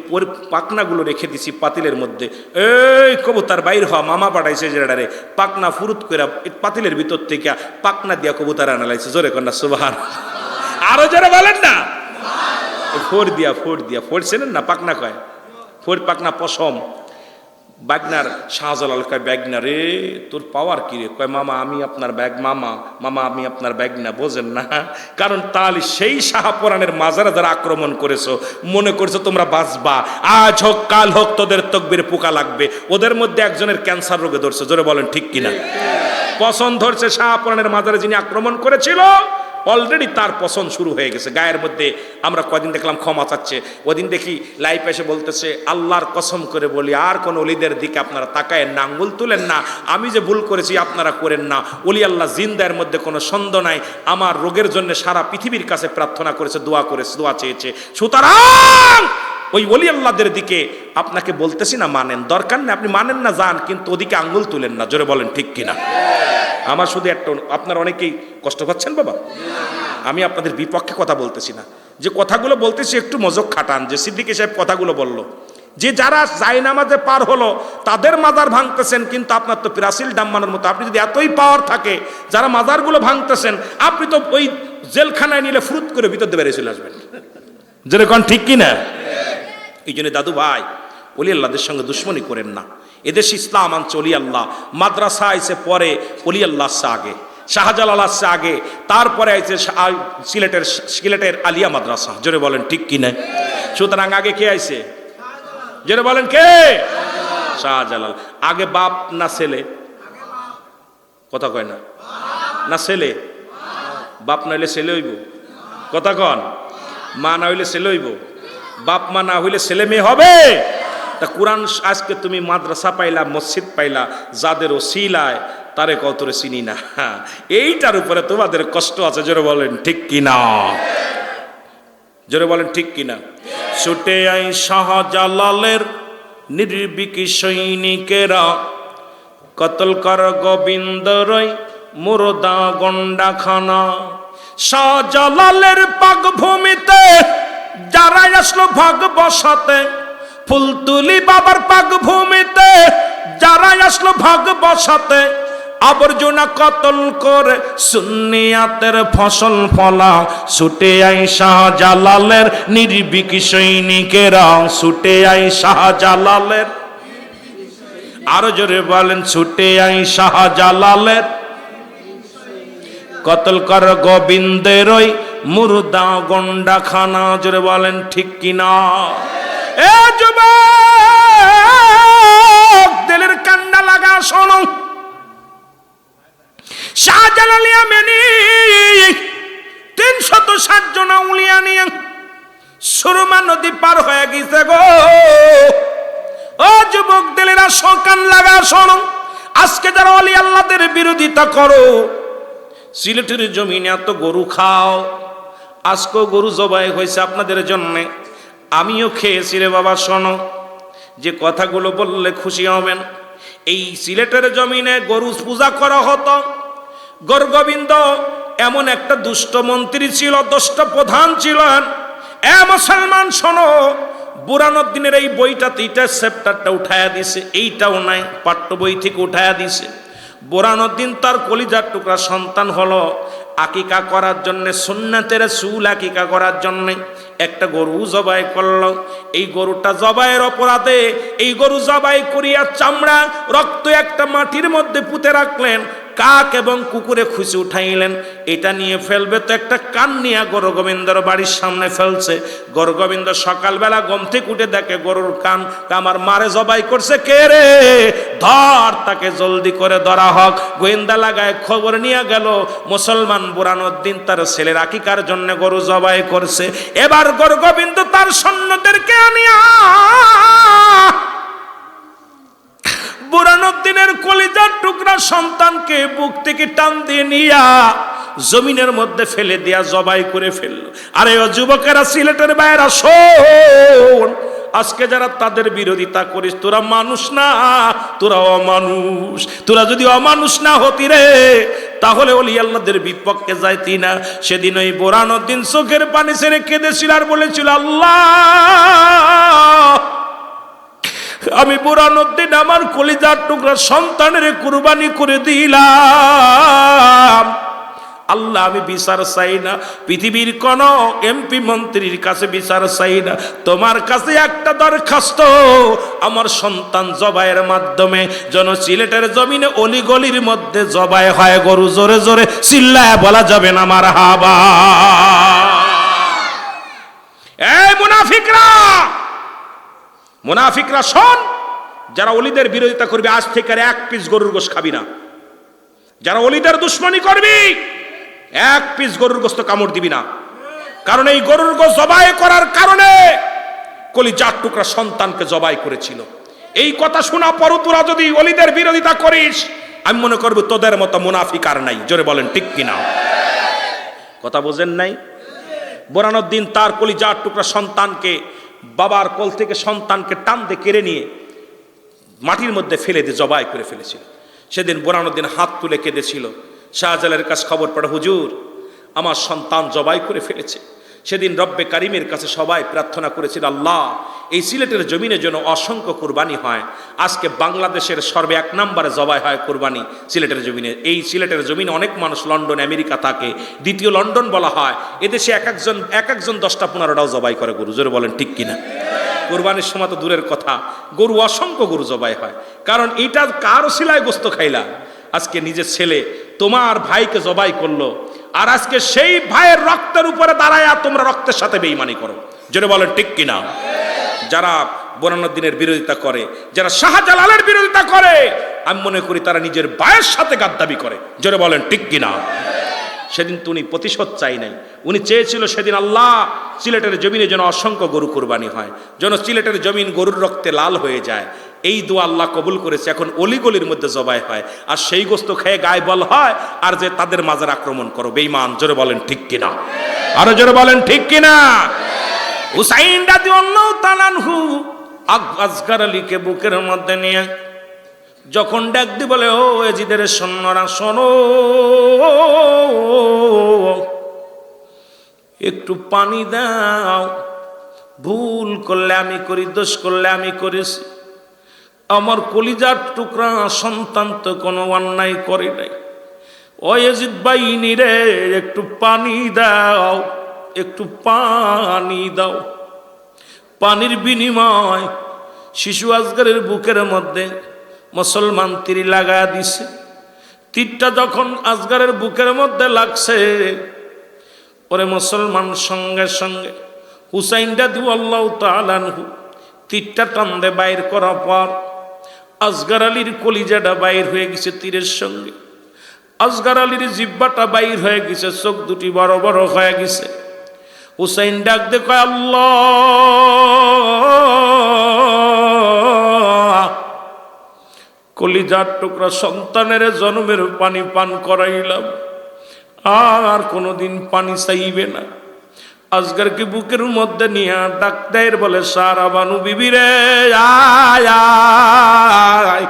পাখনাগুলো রেখে দিছি পাতিলের মধ্যে, এই কবুতর বাইর হওয়া। মামা পাঠাইছে যেটারে পাখনা ফুরুত করে পাতিলের ভিতর থেকে পাখনা দিয়া কবুতর আনা লাগছে। জোরে কন্যা সুবহান। আরো জোরে বলেন না। ফোর দিয়া ফোরছিলেন না, পাখনা কয় ফোর, পাখনা পশম। বাগনার শাহজালাল কয় ব্যাগনা রে, তোর পাওয়ার কি রে? কয় মামা আমি আপনার ব্যাগ। মামা আমি আপনার ব্যাগ না, বোঝেন না? কারণ তাহলে সেই শাহপরানের মাজারে যারা আক্রমণ করেছো, মনে করছো তোমরা বাঁচবা, আজ হোক কাল হোক তোদের তকবীর পোকা লাগবে। ওদের মধ্যে একজনের ক্যান্সার রোগে ধরছে। জোরে বলেন ঠিক কিনা? পছন্দ ধরছে শাহপরানের মাজারে যিনি আক্রমণ করেছিল, অলরেডি তার পছন্দ শুরু হয়ে গেছে গায়ের মধ্যে। আমরা কদিন দেখলাম ক্ষমা চাচ্ছে, ওদিন দেখি লাইভ এসে বলতেছে আল্লাহর কসম করে বলি আর কোন ওলিদের দিকে আপনারা তাকায়েন না, আঙ্গুল তুলেন না, আমি যে ভুল করেছি আপনারা করেন না। ওলি আল্লাহ জিন্দার মধ্যে কোনো সন্দেহ নাই, আমার রোগের জন্য সারা পৃথিবীর কাছে প্রার্থনা করেছে, দোয়া চেয়েছে। সুতরাং ওই ওলি আল্লাহদের দিকে আপনাকে বলতেছি না মানেন, দরকার নেই, আপনি মানেন না যান, কিন্তু ওদিকে আঙ্গুল তুলেন না। জোরে বলেন ঠিক কিনা? আমার শুধু একটা, আপনারা অনেকেই কষ্ট পাচ্ছেন বাবা, আমি আপনাদের বিপক্ষে কথা বলতেছি না, যে কথাগুলো বলতেছি একটু মজক খাটান। যে সিদ্দিকী সাহেব কথাগুলো বলল, যে যারা জায়নামাজে পার হলো তাদের মাজার ভাঙতেছেন, কিন্তু আপনার তো প্রাচীল ডাম্মানোর মতো, আপনি যদি এতই পাওয়ার থাকে, যারা মাজারগুলো ভাঙতেছেন, আপনি তো ওই জেলখানায় নিলে ফুরুত করে ভিতর দিয়ে বেরিয়ে চলে আসবেন। যেরকম ঠিক কিনা? এই জন্য দাদু ভাই, ওলি আল্লাহদের সঙ্গে দুশ্মনী করেন না। এদেশ ইসলাম আনছে ওলি আল্লাহ, মাদ্রাসা আইছে পরে, ওলি আল্লাহ আসছে আগে, শাহজালাল আসছে আগে, তারপরে আইছে সিলেটের আলিয়া মাদ্রাসা। জোরে বলেন ঠিক কিনা? সুতরাং আগে কে আইছে? জোরে বলেন কে? শাহজালাল। আগে বাপ না ছেলে? কথা কয় না, না ছেলে? বাপ না হইলে ছেলে হইব, কথা কন? মা না হইলে ছেলে হইব? বাপ মা না হইলে ছেলে মেয়ে হবে? তা কোরআন আজকে তুমি মাদ্রাসা পাইলা, মসজিদ পাইলা, যাদের ওসিলায় তারে কতরে চিনি না, এইটার উপরে তোমাদের কষ্ট আছে। জোরে বলেন ঠিক কিনা? জোরে বলেন ঠিক কিনা? ছুটে আই শাহজালালের নির্ভীক সৈনিকেরা, কতল কর গোবিন্দ রয় মুর্দা গন্ডাখানা। শাহজালালের পাক ভূমিতে যারা আসলো ভাগ বসাতে, ফুলতুলি বাবার পাক ভূমিতে যারা আসলো ভাগ বসাতে, আবর্জনা কতল করে সুন্নিয়াতের ফসল ফলা, ছুটে আই শাহজালালের নির্ভীক সৈনিকেরা, ছুটে আই শাহজালালের, আরো জোরে বলেন ছুটে আই শাহজালালের, কতল কর গোবিন্দের ওই মুর্দা গন্ডা খানা, জোরে বলেন ঠিক কিনা। এ যুবক দিলের কান্না লাগা শোনো, শাহজালাল ইয়ামানি 360 জন আউলিয়া নিয়ে সুরমা নদী পার হয়ে গেছে গো। ও যুবক দিলেরা কান লাগা শোনো, আজকে যারা ওলি আল্লাহদের বিরোধিতা করো, সিলেটের জমিনে এত গরু খাও, আজকেও গরু জবাই হয়েছে আপনাদের জন্যে, আমিও খেয়েছি রে বাবা। শোনো, যে কথাগুলো বললে খুশি হবেন, এই সিলেটের জমিনে গরু পূজা করা হতো। গর্গবিন্দ এমন একটা দুষ্ট মন্ত্রী ছিল, দুষ্ট প্রধান ছিলেন। এ মুসলমান শোনো, বুরহানুদ্দিনের এই বইটাতে এইটা চ্যাপ্টারটা উঠায়া দিছে, এইটাও নাই, পাঠ্য বই থেকে উঠায়া দিছে। বুরহানুদ্দিন তার কলিজার টুকরা সন্তান হলো, আকিকা করার জন্য সুন্নাতের রাসূল আকিকা করার জন্য একটা গরু জবাই করলো। এই গরুটা জবাইয়ের অপরাধে এই গরু জবাই করিয়া চামড়া রক্ত একটা মাটির মধ্যে পুঁতে রাখলেন, কাক এবং কুকুরে খুশি উঠাইলেন। এটা নিয়ে ফেলবে তো একটা কান নিয়ে গৌরগোবিন্দর বাড়ির সামনে ফেলছে। গৌরগোবিন্দ সকালবেলা ঘুম থেকে উঠে দেখে গরুর কান আমার মারে জবাই করছে কে রে, ধর তাকে জলদি করে ধরা হোক। গোয়েন্দা লাগায় খবর নিয়ে গেল মুসলমান বুরহানুদ্দিন তার ছেলের আকিকার জন্য গরু জবাই করছে। এবার গৌরগোবিন্দ তার সৈন্যদেরকে আনিয়া বুরহানুদ্দিনের কলিজার টুকরা সন্তানকে বুক থেকে টান দিয়ে নিয়া জমিনের মধ্যে ফেলে দিয়া জবাই করে ফেললো। আরে ও যুবকেরা, সিলেটের বাইরা শোন, আজকে যারা তাদের বিরোধিতা করিস, তোরা মানুষ না, তোরা অমানুষ। তোরা যদি অমানুষ না হতি রে, তাহলে ওলি আল্লাহদের বিপক্ষে যাইতি না। সেদিন ওই বুরহানুদ্দিন চোখের পানি ছেড়ে কেঁদেছিল আর বলেছিল, আল্লাহ আমি বুরহানুদ্দিন আমার কলিজার টুকরা সন্তানের কুরবানি করে দিলাম। আল্লাহ আমি বিচার চাই না, পৃথিবীর কোন এমপি মন্ত্রীর কাছে বিচার চাই না, তোমার কাছে একটা দরখাস্ত, আমার সন্তান জবাইয়ের মাধ্যমে যেন সিলেটের জমিনে অলিগলির মধ্যে জবাই হয় গরু। জোরে জোরে চিল্লায় বলা যাবে না মারহাবা। এই মুনাফিকরা, মুনাফিকরা শোন, যারা ওলিদের বিরোধিতা করবে আজ থেকে আর এক পিস গরুর গোশত খাবি না। যারা ওলিদের দুশ্মনী করবি এক পিস গরুর গোশত কামড় দিবি না, কারণ এই গরুর গোশত জবাই করার কারণে কলিজার টুকরা সন্তানকে জবাই করেছিল। এই কথা শোনা পরও তোরা যদি ওলিদের বিরোধিতা করিস, আমি মনে করব তোদের মতো মুনাফিক আর নাই। জোরে বলেন ঠিক কিনা? কথা বোঝেন নাই? বুরহানুদ্দিন তার কলিজার টুকরা সন্তানকে বাবার কোল থেকে সন্তানকে টান দিয়ে কেড়ে নিয়ে মাটির মধ্যে ফেলে দিয়ে জবাই করে ফেলেছিল। সেদিন বুরহানুদ্দিন হাত তুলে কেঁদেছিল। শাহজালালের কাছে খবর পড়ে, হুজুর আমার সন্তান জবাই করে ফেলেছে। সেদিন রব্বে কারিমের কাছে সবাই প্রার্থনা করেছিল, আল্লাহ এই সিলেটের জমিনে যেন অসংখ্য কুরবানি হয়। আজকে বাংলাদেশের সর্বে 1 নম্বরে জবাই হয় কুরবানি সিলেটের জমিনে। এই সিলেটের জমিনে অনেক মানুষ লন্ডন আমেরিকা থাকে, দ্বিতীয় লন্ডন বলা হয়। এদেশে এক একজন 10টা-15টাও জবাই করে গরু। জোরে বলেন ঠিক কিনা? কুরবানির সময় তো দূরের কথা, গরু অসংখ্য গরু জবাই হয়। কারণ এটা কার ওসিলায় গোশত খাইলা? আজকে নিজের ছেলে তোমার ভাইকে জবাই করলো, আর আজকে সেই ভাইয়ের রক্তের উপরে দাঁড়ায় তোমরা রক্তের সাথে বেঈমানি করো। জোরে বলেন ঠিক কিনা? যারা বুরহানুদ্দিনের বিরোধিতা করে, যারা শাহজালালের বিরোধিতা করে, আমি মনে করি তারা নিজের ভাইয়ের সাথে গাদ্দাবি করে। জোরে বলেন ঠিক কিনা? সেদিন তো উনি প্রতিশোধ চাই নাই, উনি চেয়েছিল সেদিন আল্লাহ সিলেটের জমিনে যেন অসংখ্য গরু কুরবানি হয়, যেন সিলেটের জমিন গরুর রক্তে লাল হয়ে যায়। এই দোয়া আল্লাহ কবুল করেছে। এখন অলিগলির মধ্যে জবাই হয়, আর সেই গোশত খেয়ে গায়ে বল হয়, আর যে তাদের মাজার আক্রমণ করো বেঈমান। জোরে বলেন ঠিক কিনা? আরো জোরে বলেন ঠিক কিনা? হুসাইন রাদিয়াল্লাহু তাআলা আনহু আসগর আলীকে বুকের মধ্যে নিয়ে যখন ডাক দি বলে, ও এজিদের সৈন্যরা শোনো, একটু পানি দাও। ভুল করলে আমি করি, দোষ করলে আমি করেছি। আমার কলিজার টুকরা সন্তান তো কোনো অন্যায় করে নাই। ও ইয়াজিদ বাইনি রে, একটু পানি দাও, একটু পানি দাও। পানির বিনিময় শিশু আজগরের বুকের মধ্যে মুসলমান তীর লাগায়া দিছে। তীরটা যখন আজগরের বুকের মধ্যে লাগছে, ওরে মুসলমান সঙ্গে সঙ্গে হুসাইন রাদিয়াল্লাহু তাআলা আনহু তীরটা টানতে বাইর করার পর আসগর আলীর কলিজাটা বাইর হয়ে গেছে তীরের সঙ্গে। আসগর আলীর জিহ্বাটা বাইর হয়ে গেছে, চোখ দুটি বড় বড় হয়ে গেছে। হুসাইন ডাক দে কয়, আল্লাহ, কলিজার টুকরা সন্তানের জন্মের পানি পান করাইলাম, আর কোনোদিন পানি চাইবে না। আসগরকে বুকের মধ্যে নিয়ে ডাক দেয়, বলে সারা বানু বিবি রে, আয় আয়।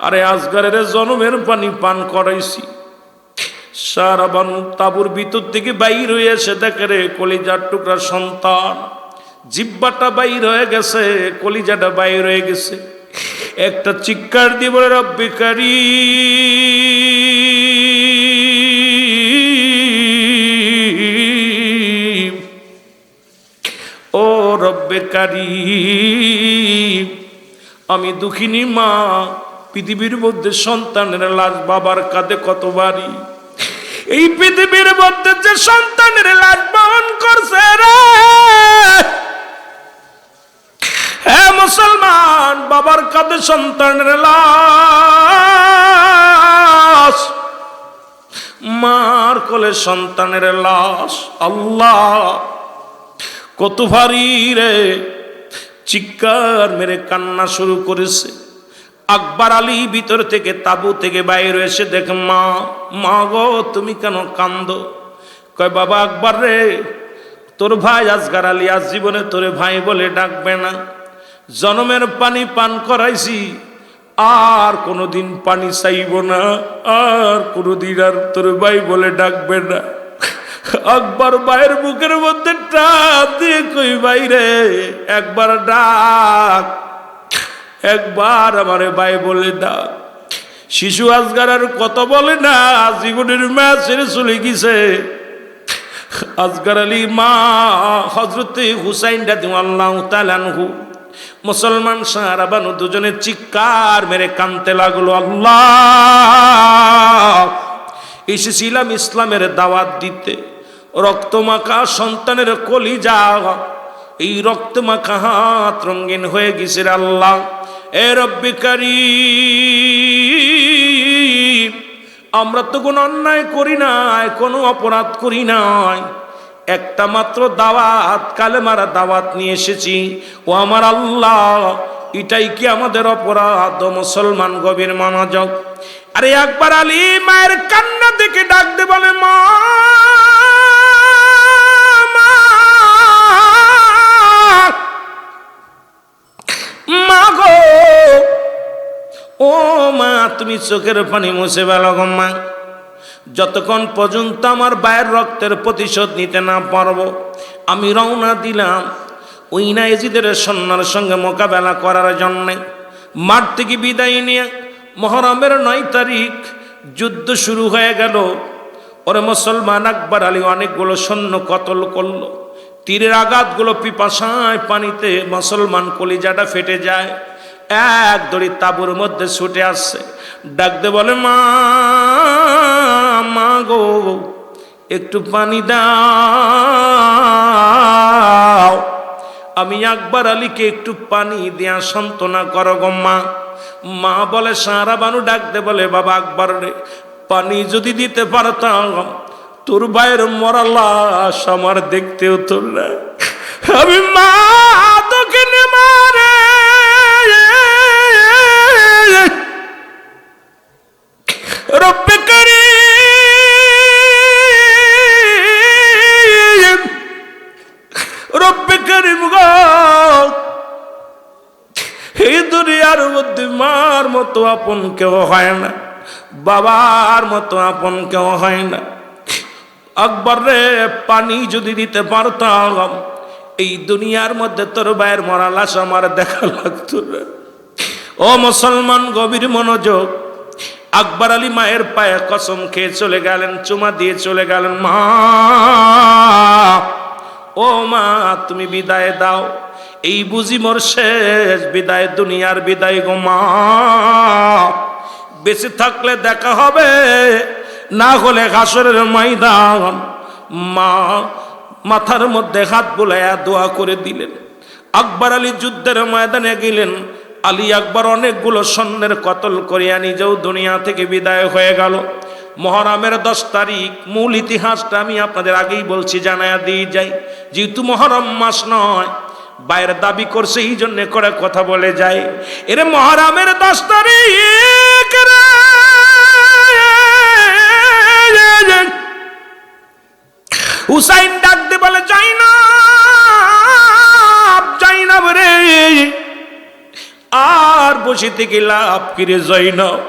আরে আসগরের জন্মের পানি পান করাইছি। সারা বানু তাবুর ভিতর থেকে বাইর হয়ে এসে দেখে রে কলিজার টুকরা সন্তান, জিহ্বাটা বাইর হয়ে গেছে, কলিজাটা বাইর হয়ে গেছে। একটা চিৎকার দিয়ে বলে, রব্বি কারীম, ও রব্বে কারীম, আমি দুঃখিনী মা, পৃথিবীর মধ্যে সন্তানের লাশ বাবার কাঁধে কত বাড়ি। এই পৃথিবীর মধ্যে যে সন্তানের লাশ বহন করছে রে, হ্যাঁ মুসলমান, বাবার কাঁধে সন্তানের লাশ, মার কোলে সন্তানের লাশ। আল্লাহ কত ভারী রে। চিৎকার মেরে কান্না শুরু করেছে। আকবর আলী ভিতর থেকে তাবু থেকে বাইরে এসে দেখে, মা, মা গো, তুমি কেন কান্দো? কয়, বাবা আকবর রে, তোর ভাই আসগর আলী আজ জীবনে তোরে ভাই বলে ডাকবে না। জনমের পানি পান করাইছি, আর কোনোদিন পানি চাইব না, আর কোনোদিন আর তোর ভাই বলে ডাকবে না। আকবর ভাইয়ের বুকের মধ্যে টাপ দিয়ে কই, বাইরে একবার ডাক, একবার আমারে ভাই বলে ডাক। শিশু আসগর আর কত বলে না, জীবনের ম্যাচ ছেড়ে চলে গেছে। আসগর আলী মা হযরতে হুসাইন রাদিয়াল্লাহু তাআলা আনহু মুসলমান সাহারা বানু দুজনে চিৎকার মেরে কাঁদতে লাগলো, আল্লাহ, এসেছিলাম ইসলামের দাওয়াত দিতে, রক্তমাখা সন্তানের কলিজা, এই রক্তমাখা হাত রঙিন হয়ে গেছে আল্লাহ। এ রব্বি কারীম, আমরা তো কোনো অন্যায় করি নাই, কোনো অপরাধ করি নাই, একটা মাত্র দাওয়াত, কালেমার দাওয়াত নিয়ে এসেছি। ও আমার আল্লাহ, এটাই কি আমাদের অপরাধ? মুসলমান গভীর মনোযোগ। আরে আকবর আলী মায়ের কান্না দেখে ডাক দে বলে, মা, মা গো, ও মা, তুমি চোখের পানি মুছে ফেলো গো মা। যতক্ষণ পর্যন্ত আমার ভাইয়ের রক্তের প্রতিশোধ নিতে না পারবো, আমি রওনা দিলাম ওই না ইয়াজিদের সৈন্যের সঙ্গে মোকাবেলা করার জন্যে। মাঠ থেকে বিদায় নিয়ে মুহররমের 9 তারিখ যুদ্ধ শুরু হয়ে গেল। ওরে মুসলমান, আকবর আলী অনেকগুলো সৈন্য কতল করলো। তীরের আঘাতগুলো পিপাসায় পানিতে মুসলমান কলিজাটা ফেটে যায়। এক দড়ি তাঁবুর মধ্যে ছুটে আসছে, ডাক দে বলে, মা, মা গো, একটু পানি দাও। আমি আকবর আলীকে একটু পানি দেয়া সান্ত্বনা করো গো মা। মা বলে, সারা বানু ডাক দে বলে, বাবা আকবর রে, পানি যদি দিতে পারতাম, তোর ভাইয়ের মরা লাশ আমার দেখতে হতো না। আমি মা তোকে নে মারে, রব্বে কারীম, রব্বে কারীম গো, এই দুনিয়ার মধ্যে মার মতো আপন কেউ হয় না, বাবার মতো আপন কেউ হয় না। আকবর রে, পানি যদি দিতে পারতাম এই দুনিয়ার মধ্যে তোর ভাইয়ের মরা লাশ আমার দেখা লাগতো না। ও মুসলমান, গভীর মনোযোগ। আকবর আলী মায়ের পায়ে কসম খেয়ে চলে গেলেন, চুমা দিয়ে চলে গেলেন। মা, ও মা, তুমি বিদায় দাও, এই বুঝি মোর শেষ বিদায়, দুনিয়ার বিদায় গো মা। বেঁচে থাকলে দেখা হবে, না হলে হাসরের ময়দান। মা মাথার মধ্যে হাত বুলাইয়া দোয়া করে দিলেন। আকবর আলী যুদ্ধের ময়দানে গেলেন। আলী আকবর অনেকগুলো সৈন্যের কতল করিয়া নিজেও দুনিয়া থেকে বিদায় হয়ে গেল। মহরমের 10 তারিখ, মূল ইতিহাসটা আমি আপনাদের আগেই বলছি, জানায়া দিয়ে যাই। যেহেতু মহরম মাস নয়, বাইরে দাবি করছে এই জন্য করে কথা বলে যায়। এর মহরমের 10 তারিখ হুসাইন ডাকতে বলে, জাইনাব, জাইনাব রে, আর বসে থেকে লাভ কিরে জয়নাব।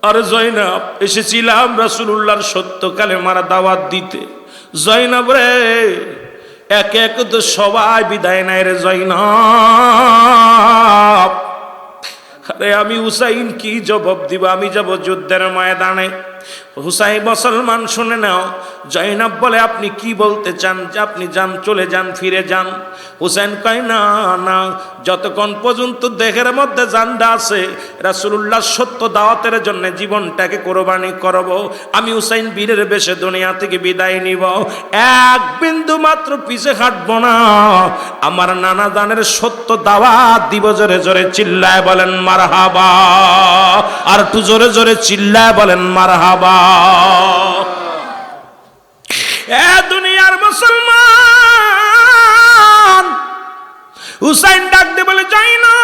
আর জয়নাব, এসেছিলাম রাসূলুল্লাহর সত্য কালেমার দাওয়াত দিতে। জয়নাব রে, এক এক তো সবাই বিদায় নেয় রে জয়নাব। আরে আমি হুসাইন কি জবাব দিব? আমি যাব যুদ্ধের ময়দানে। হুসাইন, মুসলমান শুনে নাও। জয়নাব বলে, আপনি কি বলতে চান যে আপনি যান, চলে যান, ফিরে যান? হুসাইন কয়, না না, যতক্ষণ পর্যন্ত দেহের মধ্যে জানটা আছে রাসূলুল্লাহ সত্য দাওয়াতের জন্য জীবনটাকে কোরবানি করব। আমি হুসাইন বীরের বেশে দুনিয়া থেকে বিদায় নিব, এক বিন্দু মাত্র পিছে হাঁটব না। আমার নানা দানের সত্য দাওয়াত দিব। জোরে জোরে চিল্লায় বলেন মারহাবা। আর একটু জোরে জোরে চিল্লায় বলেন মারহাবা। এ দুনিয়ার মুসলমান, হুসাইন ডাক দিয়ে বলে, যাই না,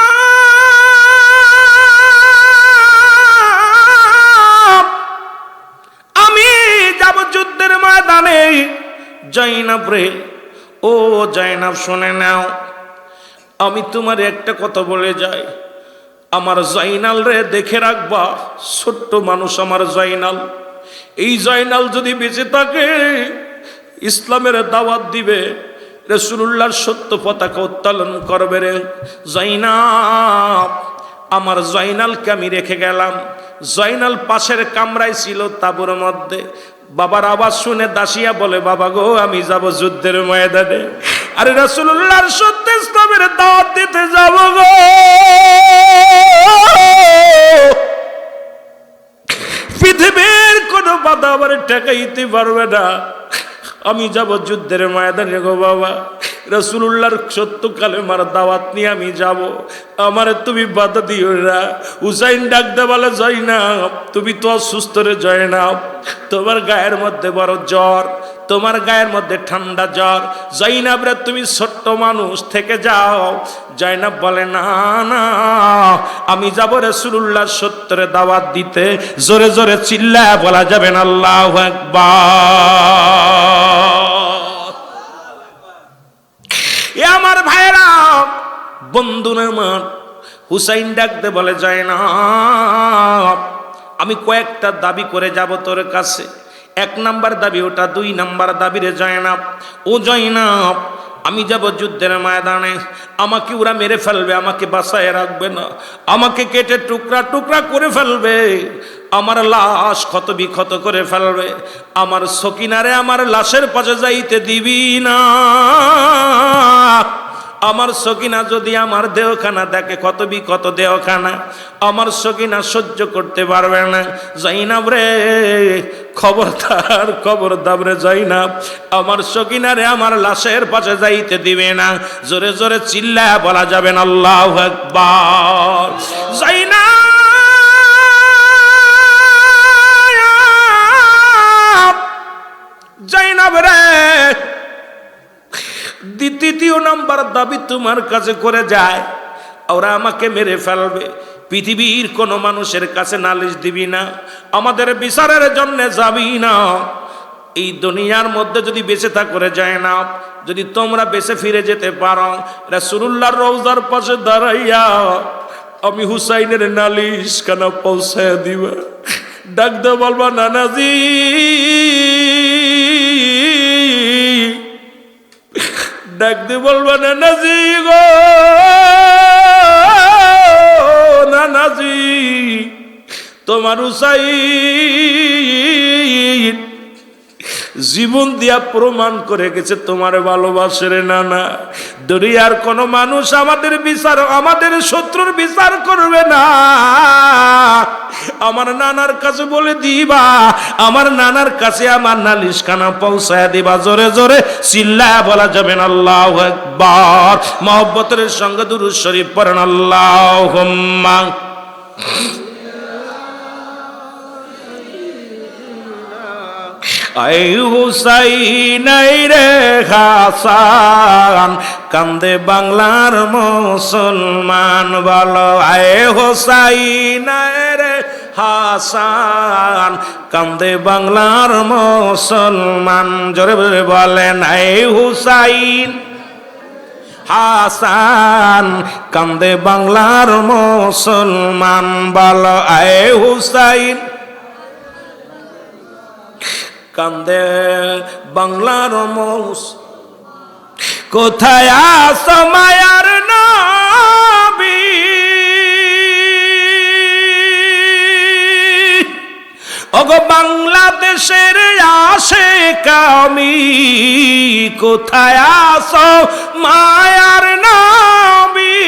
আমি যাব যুদ্ধের ময়দানে। জয়নাব রে, ও জয়নাব শুনে নাও, আমি তোমার একটা কথা বলে যাই। আমার জয়নাল রে দেখে রাখবা, ছোট্ট মানুষ আমার জয়নাল। এই জয়নাল যদি বেঁচে থাকে ইসলামের দাওয়াত দিবে, রাসূলুল্লাহর সত্য পতাকা উত্তোলন করবে রে। জয়নাব, আমার জয়নালকে আমি রেখে গেলাম। জয়নাল পাশের কামরায় ছিল, তাঁবুর মধ্যে। বাবার আওয়াজ শুনে দাসিয়া বলে, বাবা গো, আমি যাব যুদ্ধের ময়দানে। আরে রাসূলুল্লাহর সত্য ইসলামের দাওয়াত দিতে যাব গো। পৃথিবীর কোনো বাধা আমার ঠেকাইতে পারবে না। আমি যাব যুদ্ধের ময়দানে গো বাবা। রাসূলুল্লাহর সত্য কালেমার দাওয়াত নিয়ে আমি যাব, আমারে তুমি বাধা দিও না। হুসাইন ডাকতে বলে, জয়নাব, তুমি তো অসুস্থ রে জয়নাব, তোমার গায়ের মধ্যে বড় জ্বর, তোমার গায়ের মধ্যে ঠান্ডা জ্বর। জয়নাব রে, তুমি ছোট্ট মানুষ, থেকে যাও। জয়নাব বলে, না না, আমি যাব রাসূলুল্লাহর সত্যের দাওয়াত দিতে। জোরে জোরে চিল্লায় বলা যাবেন আল্লাহু আকবার। এ আমার ভাইরা, বন্ধুরা আমার, হুসাইন ডাকতে বলে, জয়নাব, আমি কয়েকটা দাবি করে যাব তোর কাছে। 1 নাম্বার দাবি ওটা, 2 নাম্বার দাবি রে জয়নাব। ও জয়নাব, আমি যাব যুদ্ধের ময়দানে, আমাকে ওরা মেরে ফেলবে, আমাকে বাঁচায় রাখবে না, আমাকে কেটে টুকরা টুকরা করে ফেলবে, আমার লাশ ক্ষত বিক্ষত করে ফেলবে। আমার সকিনারে আমার লাশের পাশে যাইতে দিবি না। আমার সকিনা যদি আমার দেহখানা দেখে, কত বিকত দেহখানা, আমার সকিনা সহ্য করতে পারবে না। জয়নাব রে, খবরদার খবরদার রে জয়নাব, আমার সকিনারে আমার লাশের পাশে যাইতে দিবে না। জোরে জোরে চিল্লায়া বলা যাবেন আল্লাহু আকবার। জয়নাব রে, দ্বিতীয় নাম্বার দাবি তোমার কাছে করে যায়, ওরা আমাকে মেরে ফেলবে, পৃথিবীর কোনো মানুষের কাছে নালিশ দিবি না, আমাদের বিচারের জন্য যাবি না। এই দুনিয়ার মধ্যে যদি বেঁচে থাকলে যায় না, যদি তোমরা বেঁচে ফিরে যেতে পারো, রাসূলুল্লাহর রওজার পাশে দাঁড়াইয়া আমি হুসাইনের নালিশ খানা পৌঁছায় দিবা। ডাক দে বলবা, নানাজি ডাক দিয়ে বলবো নানাজি গো, নানাজি তোমার হুসাইন জীবন দিয়া প্রমাণ করে গেছে তোমার ভালোবাসে রে নানা। দুনিয়ার কোন মানুষ আমাদের শত্রুর বিচার করবে না। আমার নানার কাছে বলে দিবা, আমার নানার কাছে আমার নালিশখানা পৌঁছায় দিবা। জোরে জোরে চিল্লায়া বলা যাবে না আল্লাহু আকবার। মহব্বতের সঙ্গে দুরূদ শরীফ পড়েন আল্লাহুম্মা। আই হুসাইন রে হাসান কান্দে বাংলার মুসলমান বলো। আয় হুসাইন রে হাসান কান্দে বাংলার মুসলমান। জোরে জোরে বলেন আয় হুসাইন হাসান কান্দে বাংলার মুসলমান বলো। আয় হুসাইন কান্দে বাংলার মৌস। কোথায় আছো মায়ার নবী, ওগো বাংলাদেশের আশিক আমি। কোথায় আছো মায়ার নবী,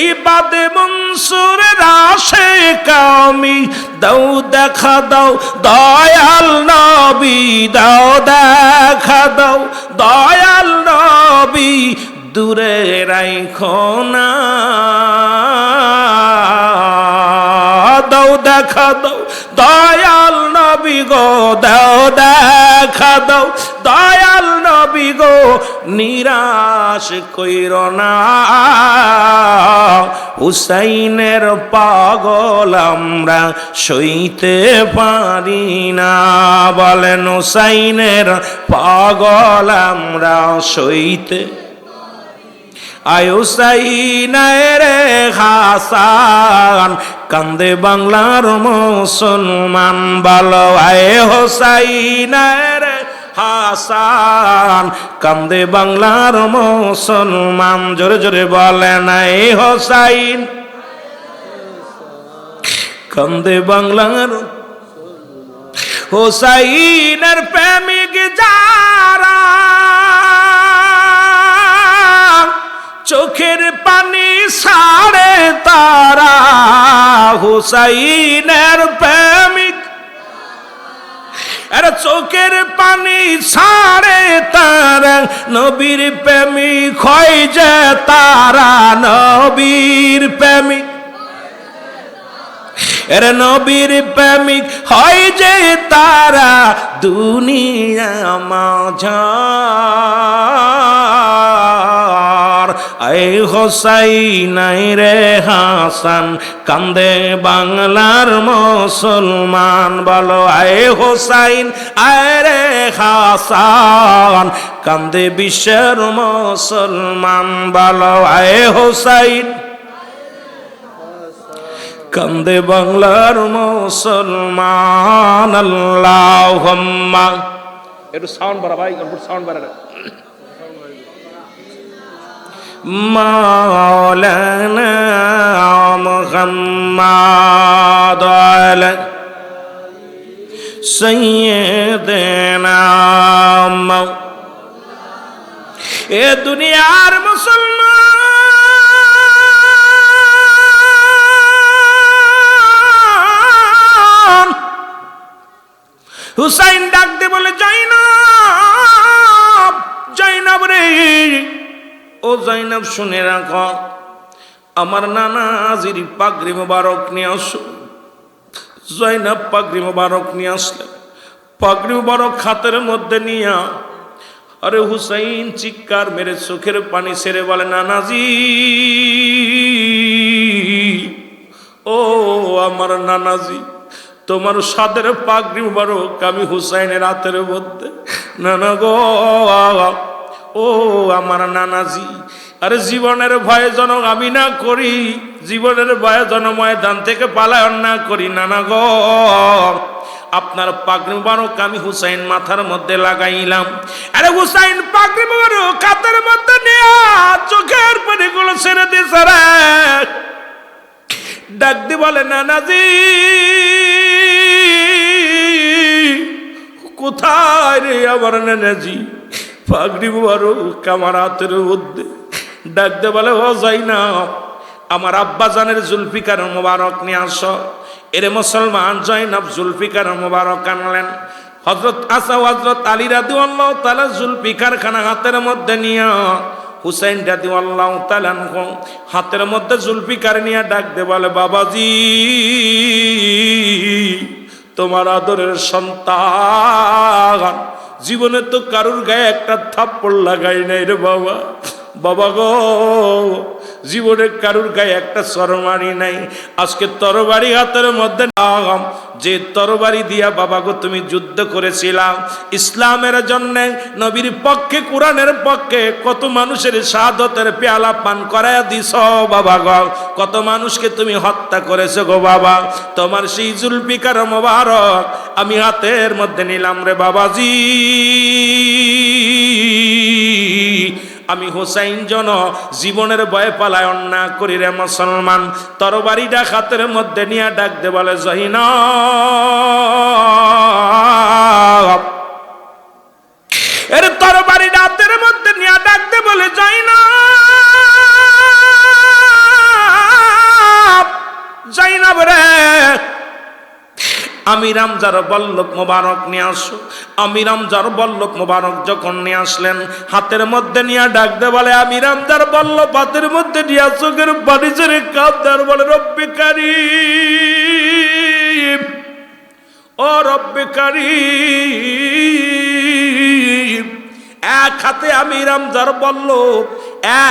এই বাদে মনসুরের আশিক আমি। দাও দেখা দাও দয়াল নবী, দাও দেখা দাও দয়াল নবী, দূরে রাইখো না। দাও দেখা দাও দয়াল নবী গো, দাও দেখা দাও দয়াল নবী গো, নিরাশ কইরো না। হুসাইনের পাগল আমরা সইতে পারি না। বলেন হুসাইনের পাগল আমরা সইতে। আয় হুসাইন রে হাসান কান্দে বাংলার মুসলমান বলো। আয় হুসাইন রে হাসান কান্দে বাংলার মুসলমান। জোরে জোরে বলেন আয় হুসাইন কান্দে বাংলার। হুসাইনের প্রেমিক যারা চোখের পানি ছাড়ে তারা। হুসাইনের প্রেমিক আর চোখের পানি ছাড়ে তারা, নবীর প্রেমিক হয় যে তারা। নবীর প্রেমিক এর নবীর প্রেমিক হয় যে তারা, দুনিয়া মাঝার। আয় হুসাইন রে হাসান কান্দে বাংলার মুসলমান বলো। আয় হুসাইন আয় রে হাসান কান্দে বিশ্বের মুসলমান বলো। আয় হুসাইন কান্দে বাংলার মুসলমান। আল্লাহুম্মা। একটু সাউন্ড বাড়া ভাই, একটু সাউন্ড বাড়া। মাওলানা মুহাম্মদ আলা সাইয়্যিদিনা। এ দুনিয়ার মুসলমান হুসাইন ডাক দে বলে, জাইনাব জাইনাব রে, ও জাইনাব শুনে রাখো, আমার নানাজির পাগড়ি মোবারক নিয়ে আসো। জাইনাব পাগড়ি মোবারক নিয়ে আসলে পাগড়ি মোবারক হাতের মধ্যে নিয়া, আরে হুসাইন চিৎকার মেরে চোখের পানি ছেড়ে বলে, নানাজি ও আমার নানাজি, তোমার সাদের পাগড়ি মোবারক আমি হুসাইনের হাতের মধ্যে। নানা গো, ও আমার নানাজি, আরে জীবনের ভয়ে যেন আমি না করি, জীবনের ভয়ে যেন ময়দান থেকে পালায়ন না করি। নানা গো, আপনার পাগড়ি মুবারক আমি হুসাইন মাথার মধ্যে লাগাইলাম। আরে হুসাইন পাগড়ি মুবারক কাতের মধ্যে নিয়ে চোখের পানিগুলো ছেড়ে দিয়েছে রে। ডাক দি বলে নানাজি কোথায় রে আমার নানাজি? পাগড়ি মুবারক আমার হাতের মধ্যে। ডাক দে বলে ও জাইনাব আমার আব্বা জানের জুলফিকার মুবারক নিয়ে আসো। এরে মুসলমান জাইনাব জুলফিকার মুবারক আনলেন। হযরত হযরত আলী রাদিয়াল্লাহু তাআলা জুলফিকার খানা হাতের মধ্যে নিয়ে হুসাইন রাদিয়াল্লাহু তাআলা হাতের মধ্যে জুলফিকার নিয়ে ডাক দে বলে বাবাজি তোমার আদরের সন্তান জীবনে তো কারুর গায়ে একটা থাপ্পড় লাগাই নাই রে বাবা। বাবা গো জীবনে কারুর গায়ে একটা তরবারি নাই, আজকে তরবারি হাতের মধ্যে নাম, যে তরবারি দিয়া বাবা গো তুমি যুদ্ধ করেছিলাম ইসলামের জন্য, নবীর পক্ষে কোরআনের পক্ষে কত মানুষের শাহাদাতের পেয়ালা পান করায়া দিছ বাবা গো, কত মানুষকে তুমি হত্যা করেছো গো বাবা। তোমার সেই জুলফিকার মোবারক আমি হাতের মধ্যে নিলাম রে বাবাজি। আমি হুসাইন জন জীবনের ভয়ে পালায়ন না করি রে মুসলমান। তরবারিটা হাতের মধ্যে নিয়ে ডাক দে বলে জাইনাব। এর তরবারিটা হাতের মধ্যে নিয়ে ডাক দে বলে জাইনাব, জাইনাব রে আমির হামজার বল্লভ মোবারক নিয়ে আসো। আমির হামজার বল্লভ মোবারক যখন নিয়ে আসলেন হাতের মধ্যে নিয়ে ডাক দে বলে আমির হামজার বল্লভ হাতের মধ্যে নিয়ে চোখের পানি ছেড়ে কাঁদার বলে রব্বে কারীম, ও রব্বে কারীম। এক হাতে আমির হামজার বল্লভ,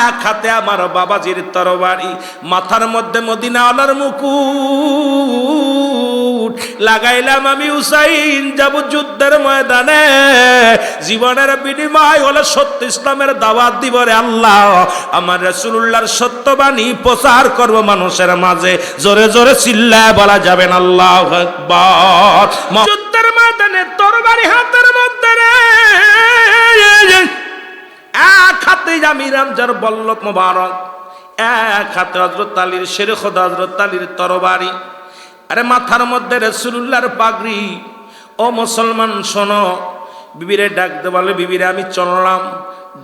এক হাতে আমার বাবাজির তরবারি, মাথার মধ্যে মদিনাওয়ালার মুকুট লাগাইলাম। আমি হুসাইন যাব যুদ্ধের ময়দানে, জীবনের বিনিময় হলো সত্য ইসলামের দাওয়াত দিব রে আল্লাহ। আমার রাসূলুল্লাহর সত্যবাণী প্রচার করব মানুষের মাঝে, জোরে জোরে চিল্লায় বলা যাবে না আল্লাহু আকবার। যুদ্ধের ময়দানে তরবারি হাতের মধ্যে রে, এক হাতে আমির হামজার বল্লভ মোবারক, এক হাতে হযরত আলীর শেরে খোদা হযরত আলীর তরবারি, আরে মাথার মধ্যে রাসূলুল্লাহর পাগড়ি। ও মুসলমান শোনো, বিবিরে ডাক দে বলে বিবিরে আমি চললাম।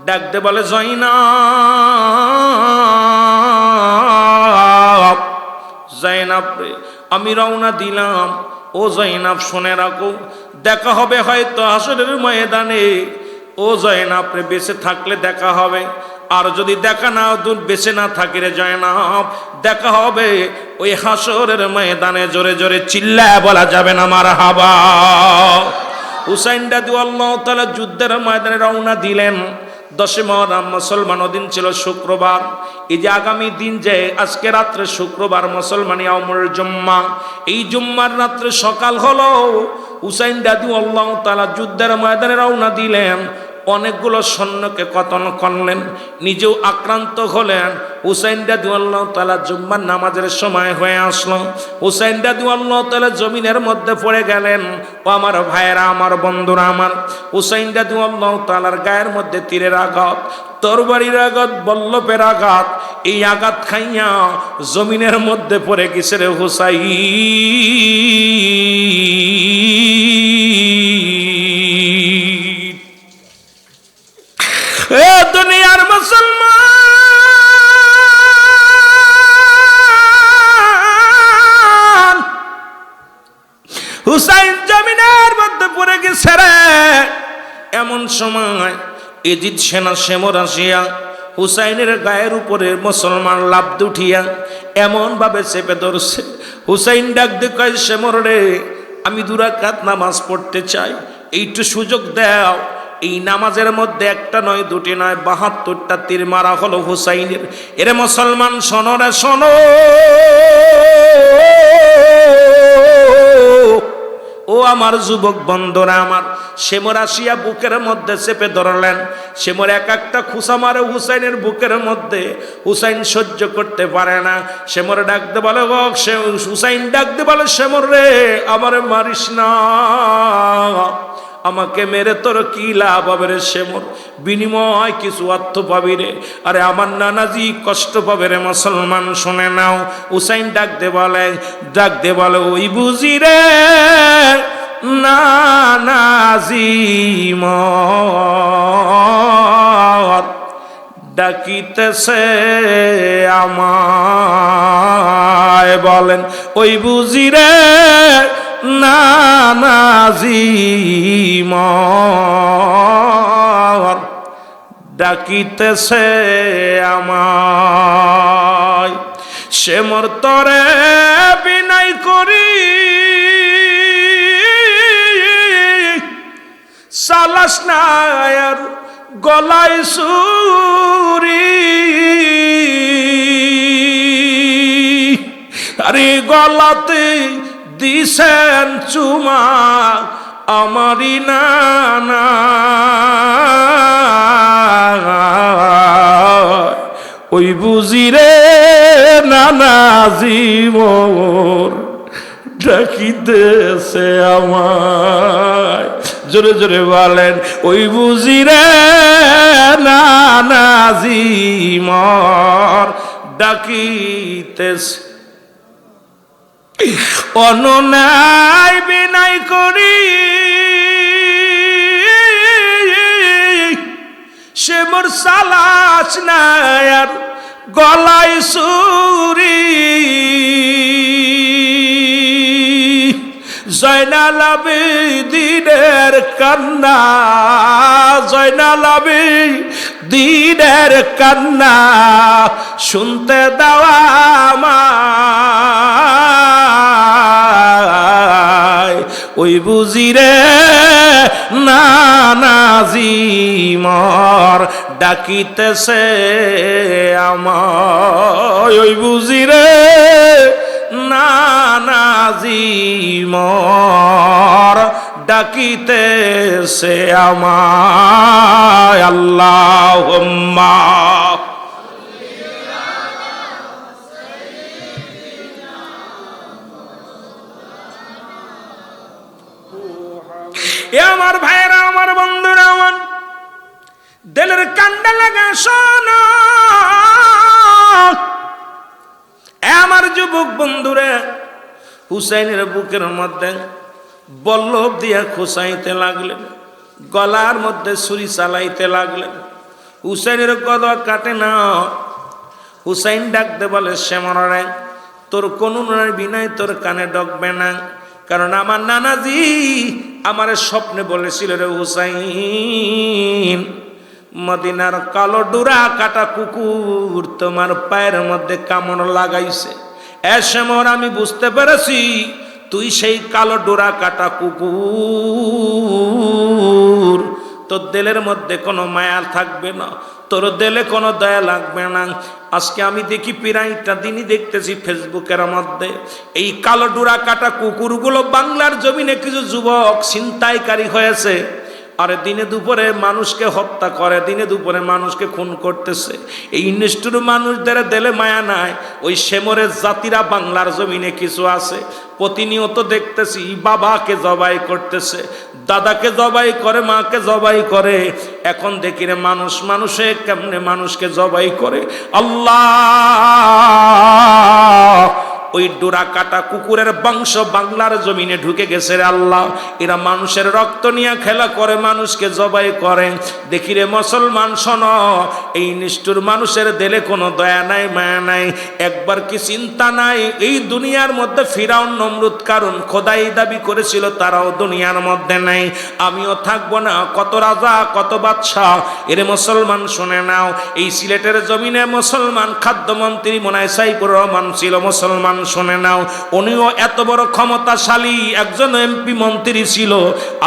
ডাক দে বলে জাইনাব, জাইনাব রে আমি রওনা দিলাম। ও জাইনাব শুনে রাখো, দেখা হবে হয়তো হাসরের ময়দানে। ও জাইনাব রে বেঁচে থাকলে দেখা হবে, আর যদি দেখা না বেঁচে না থাকি রে জাইনাব দেখা হবে ওই হাসরের ময়দানে। জোরে জোরে চিল্লায় বলা যাবে না মারহাবা। হুসাইন রাদিয়াল্লাহু তাআলা যুদ্ধের ময়দানে রওনা দিলেন। 10 মুহররম মুসলমান দিন ছিল শুক্রবার। এই যে আগামী দিন যে আজকে রাত্রে শুক্রবার মুসলমান ইয়াউমুল জুম্মা, এই জুম্মার রাত্রে সকাল হলো। হুসাইন রাদিয়াল্লাহু তাআলা যুদ্ধের ময়দানে রওনা দিলেন, অনেকগুলো সৈন্যকে কতল করলেন, নিজেও আক্রান্ত হলেন। হুসাইন রাদিয়াল্লাহু তাআলা জুম্মার নামাজের সময় হয়ে আসলো। হুসাইন রাদিয়াল্লাহু তাআলা জমিনের মধ্যে পড়ে গেলেন। ও আমার ভাইয়েরা, আমার বন্ধুরা, আমার হুসাইন রাদিয়াল্লাহু তাআলার গায়ের মধ্যে তীরের আঘাত, তরবারির আঘাত, বল্লভের আঘাত, এই আঘাত খাইয়া জমিনের মধ্যে পড়ে গেছে রে হুসাইন। এ দুনিয়ার মুসলমান, হুসাইন জমিনের মধ্যে পড়ে গেছে রে। এমন সময় এজিদ সেনা সেমর আসিয়া হুসাইনের গায়ের উপরে মুসলমান লাফ উঠিয়া এমন ভাবে চেপে ধরছে। হুসাইন ডাক দিয়ে কয় সেমর রে আমি 2 রাকাত নামাজ পড়তে চাই, এইটু সুযোগ দাও। এই নামাজের মধ্যে একটা নয়, 2টি নয়, 72টা তীর মারা হলো হুসাইনের। এরে মুসলমান শোনো রে শোনো, ও আমার যুবক বন্ধুরা আমার, শেমর আসিয়া বুকের মধ্যে চেপে ধরলেন। শেমর এক একটা খুসা মারে হুসাইনের বুকের মধ্যে। হুসাইন সহ্য করতে পারে না। শেমর ডাকতে বলে, হুসাইন ডাকতে বলে, শেমর রে আমার মারিস না, আমাকে মেরে তোর কি লাভ হবে রে শেমর, বিনিময় কিছু অর্থ পাবি রে। আরে আমার নানাজি কষ্ট পাবে রে মুসলমান, শুনে নাও। হুসাইন ডাকতে বলে ওই বুঝি রে নানাজি মর ডাকিতেছে আমায়, বলেন ওই বুঝি রে নানাজি মর ডাকিতেছে আমায়। শেমর তরে বিনাই করি সালাস না আর গলায় সুরি, আরে গলাতে দিছেন চুমা আমারি নানা, ওই বুঝি রে নানাজি মোর ডাকিতেছে আমায়। জোরে জোরে বলেন ওই বুঝি রে নানাজি মোর ডাকিতেছে। অনুনাই বিনাই করি সে মোর সালাস নাই আর গলায় সুরি, জয়নাল আবেদিনের কান্না, জয়নাল আবেদিনের কান্না শুনতে দেওয়া আমায়। ওই বুঝি রে নানাজি মর ডাকিতেছে আমায়, ওই বুঝি রে নানাজি মর ডাকিতেছে আমায়। আল্লাহুম্মা এ আমার ভাইরা, আমার বন্ধুরা, আমার দিলের কান্ডা লাগা শোনো, আমার যুবক বন্ধুরা। হুসাইনের বুকের মধ্যে বল্লভ দিয়া খোসাইতে লাগলেন, গলার মধ্যে ছুরি চালাইতে লাগলেন। হুসাইনের গলা কাটে না। হুসাইন ডাকতে বলে, শেমর রে তোর কোনো বিনয় তোর কানে ডকবে না, কারণ আমার নানাজি আমার স্বপ্নে বলেছিল রে হুসাইন, মদিনার কালো ডোরা কাটা কুকুর তোমার পায়ের মধ্যে কামড় লাগাইছে। শেমর আমি বুঝতে পেরেছি তুই সেই কালো ডোরা কাটা কুকুর, তোর দিলের মধ্যে কোনো মায়া থাকবে না, তোর দিলে কোনো দয়া লাগবে না। আজকে আমি দেখি প্রায়টা দিনই দেখতেছি ফেসবুকের মধ্যে এই কালো ডোরা কাটা কুকুরগুলো বাংলার জমিনে কিছু যুবক ছিনতাইকারী হয়েছে, আর দিনে দুপুরে মানুষকে হত্যা করে, দিনে দুপুরে মানুষকে খুন করতেছে। এই নিষ্ঠুর মানুষদের দিলে মায়া নাই। ওই শেমরের জাতিরা বাংলার জমিনে কিছু আছে, প্রতিনিয়ত দেখতেছি বাবাকে জবাই করতেছে, দাদাকে জবাই করে, মাকে জবাই করে। এখন দেখি রে মানুষে কেমনে মানুষকে জবাই করে। আল্লাহ, ওই ডোরা কাটা কুকুরের বংশ বাংলার জমিনে ঢুকে গেছে রে আল্লাহ। এরা মানুষের রক্ত নিয়ে খেলা করে, মানুষকে জবাই করে। দেখি রে মুসলমান শোনো, এই নিষ্ঠুর মানুষের দিলে কোনো দয়া নাই, মায়া নাই, একবার কি চিন্তা নাই এই দুনিয়ার মধ্যে ফিরাউন নমরুদ কারণ খোদাই দাবি করেছিল, তারাও দুনিয়ার মধ্যে নাই, আমিও থাকবো না। কত রাজা কত বাদশাহ। এরে মুসলমান শুনে নাও, এই সিলেটের জমিনে মুসলমান খাদ্যমন্ত্রী মনে হয় সাইফুর রহমান ছিল, মুসলমান মুসলমান শুনে নাও, উনিও এত বড় ক্ষমতাশালী একজন এমপি মন্ত্রী ছিল,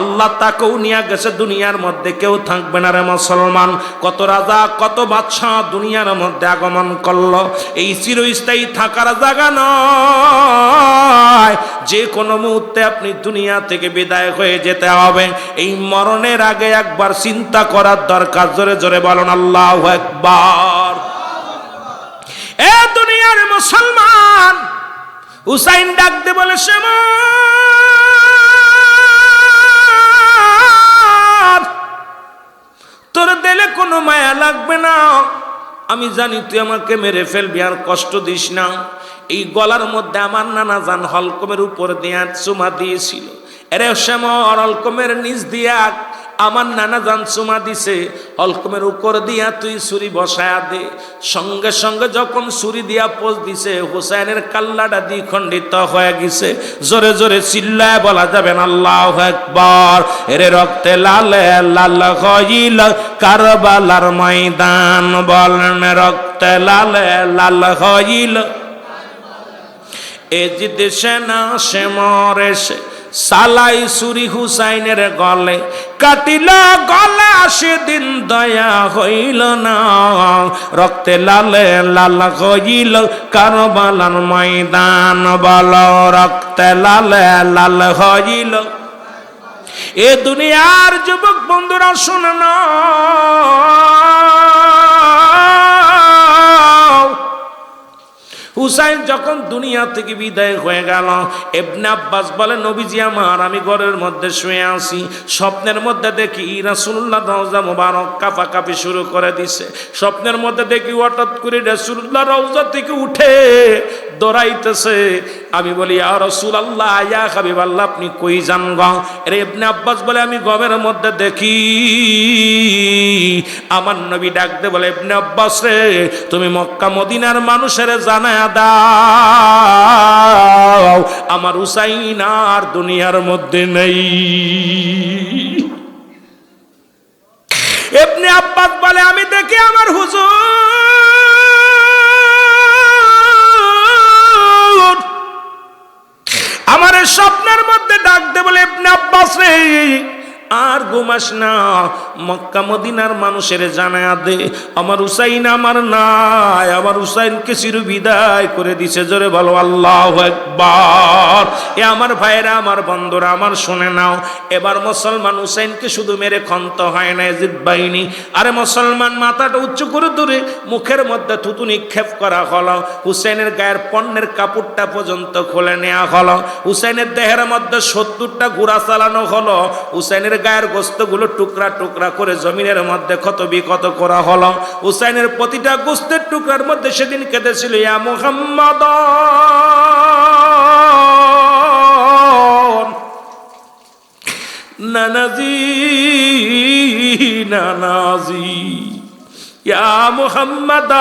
আল্লাহ তাকেও নিয়ে গেছে দুনিয়ার মধ্যে, কেউ থাকবে না রে মুসলমান। কত রাজা কত বাদশাহ দুনিয়ার মধ্যে আগমন করলো, এই চিরস্থায়ী থাকার জায়গা নয়, যে কোনো মুহূর্তে আপনি দুনিয়া থেকে বিদায় হয়ে যেতে হবে। এই মরণের আগে একবার চিন্তা করার দরকার। জোরে জোরে বলুন আল্লাহু আকবার। এ দুনিয়ার মুসলমান, হুসাইন ডাকতে বলে শ্যামল, তোর দিলে কোনো মায়া লাগবে না, আমি জানি তুই আমাকে মেরে ফেলবি, আর কষ্ট দিস না। এই গলার মধ্যে আমার নানা জান হলকমের উপর দিয়ে চুমা দিয়েছিল। এরে শ্যামল, হলকমের নিচ দিয়া আমার নানা জান চুমা দিছে, হলকমের উপর দিয়া তুই ছুরি বসায়া দে। সঙ্গে সঙ্গে যখন ছুরি দিয়া পোজ দিছে, হুসাইনের কাল্লাটা দ্বিখণ্ডিত হয়ে গেছে। জোরে জোরে চিল্লায় বলা যাবেন আল্লাহু আকবার। এরে রক্তে লালে লাল হইল কারবালার ময়দান, বলেন রক্তে লালে লাল হইল। এজিদ সেনা সে মরে সে সালাই সুরি হুসাইনের গলে, কাটিল গলা সেদিন দয়া হইল না, রক্তে লালে লাল হইল কারবালার ময়দান, বল রক্তে লালে লাল হইল। এ দুনিয়ার যুবক বন্ধুরা শুনে না, হুসাইন যখন দুনিয়া থেকে বিদায় হয়ে গেল, ইবনে আব্বাস বলে নবীজি আমার, আমি ঘরের মধ্যে শুয়ে আছি, স্বপ্নের মধ্যে দেখি রাসূলুল্লাহ রওজা মুবারক কাঁপাকাঁপি শুরু করে দিছে। স্বপ্নের মধ্যে দেখি হঠাৎ করে রাসূলুল্লাহ রওজা থেকে উঠে দৌড়াইতেছে। আমি বলি ইয়া রাসূলুল্লাহ, ইয়া হাবিবাল্লাহ, আপনি কই যান গো? এর ইবনে আব্বাস বলে আমি ঘরের মধ্যে দেখি আমার নবী ডাকতে বলে, ইবনে আব্বাস রে, তুমি মক্কা মদিনার মানুষের জানায়া দাও আমার হুসাইন আর দুনিয়ার মধ্যে নেই। ইবনে আব্বাস বলে আমি দেখি আমার হুজুর আমার স্বপ্নের মধ্যে ডাকতে বলে, ইবনে আব্বাস রে, আর ঘুমাস না, মক্কা মদিনার মানুষের জানায়া দে আমার হুসাইন আমার নাই, আমার হুসাইনকে চির বিদায় করে দিছে। জোরে বলো আল্লাহু আকবার। এ আমার ভাইরা, আমার বন্ধুরা আমার শুনে নাও, এবার মুসলমান হুসাইনকে শুধু মেরে খন্ত হয় না ইয়াজিদ বাহিনী, আরে মুসলমান মাথাটা উঁচু করে ধরে মুখের মধ্যে থুতু নিক্ষেপ করা হলো, হুসাইনের গায়ের পণ্যের কাপড়টা পর্যন্ত খুলে নেওয়া হলো, হুসাইনের দেহের মধ্যে 70টা ঘোড়া চালানো হলো, হুসাইনের গায়ের গোস্তগুলো টুকরা টুকরা করে জমিনের মধ্যে ক্ষত বিক্ষত করা হলো। হুসাইনের প্রতিটা গোস্তের টুকরার মধ্যে সেদিন কেঁদেছিল ইয়া মুহাম্মাদ নানাজি নানাজি, ইয়া মুহাম্মাদ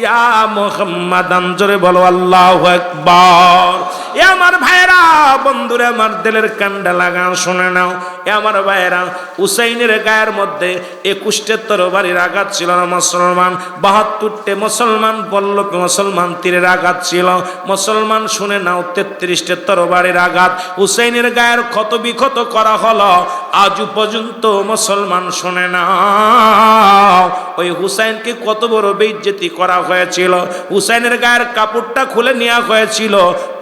ইয়া মুহাম্মাদান। জোরে বলো আল্লাহু আকবার। এ আমার ভাইরা বন্ধুরা, আমার দিলের কান্ডা লাগান শুনে নাও, এ আমার ভাইরা, হুসাইনের গায়ের মধ্যে 21টে তরবারির আঘাত ছিল না মুসলমান, 72টে মুসলমান বল্লভ মুসলমান তীরের আঘাত ছিল মুসলমান, শুনে নাও 33টে তরবারির আঘাত হুসাইনের গায়ের ক্ষত বিক্ষত করা হলো। আজ পর্যন্ত মুসলমান শুনে নাও, ওই হুসাইনকে কত বড় বেইজ্জতি করা হয়েছিল। হুসাইনের গায়ের কাপড়টা খুলে নেওয়া হয়েছিল,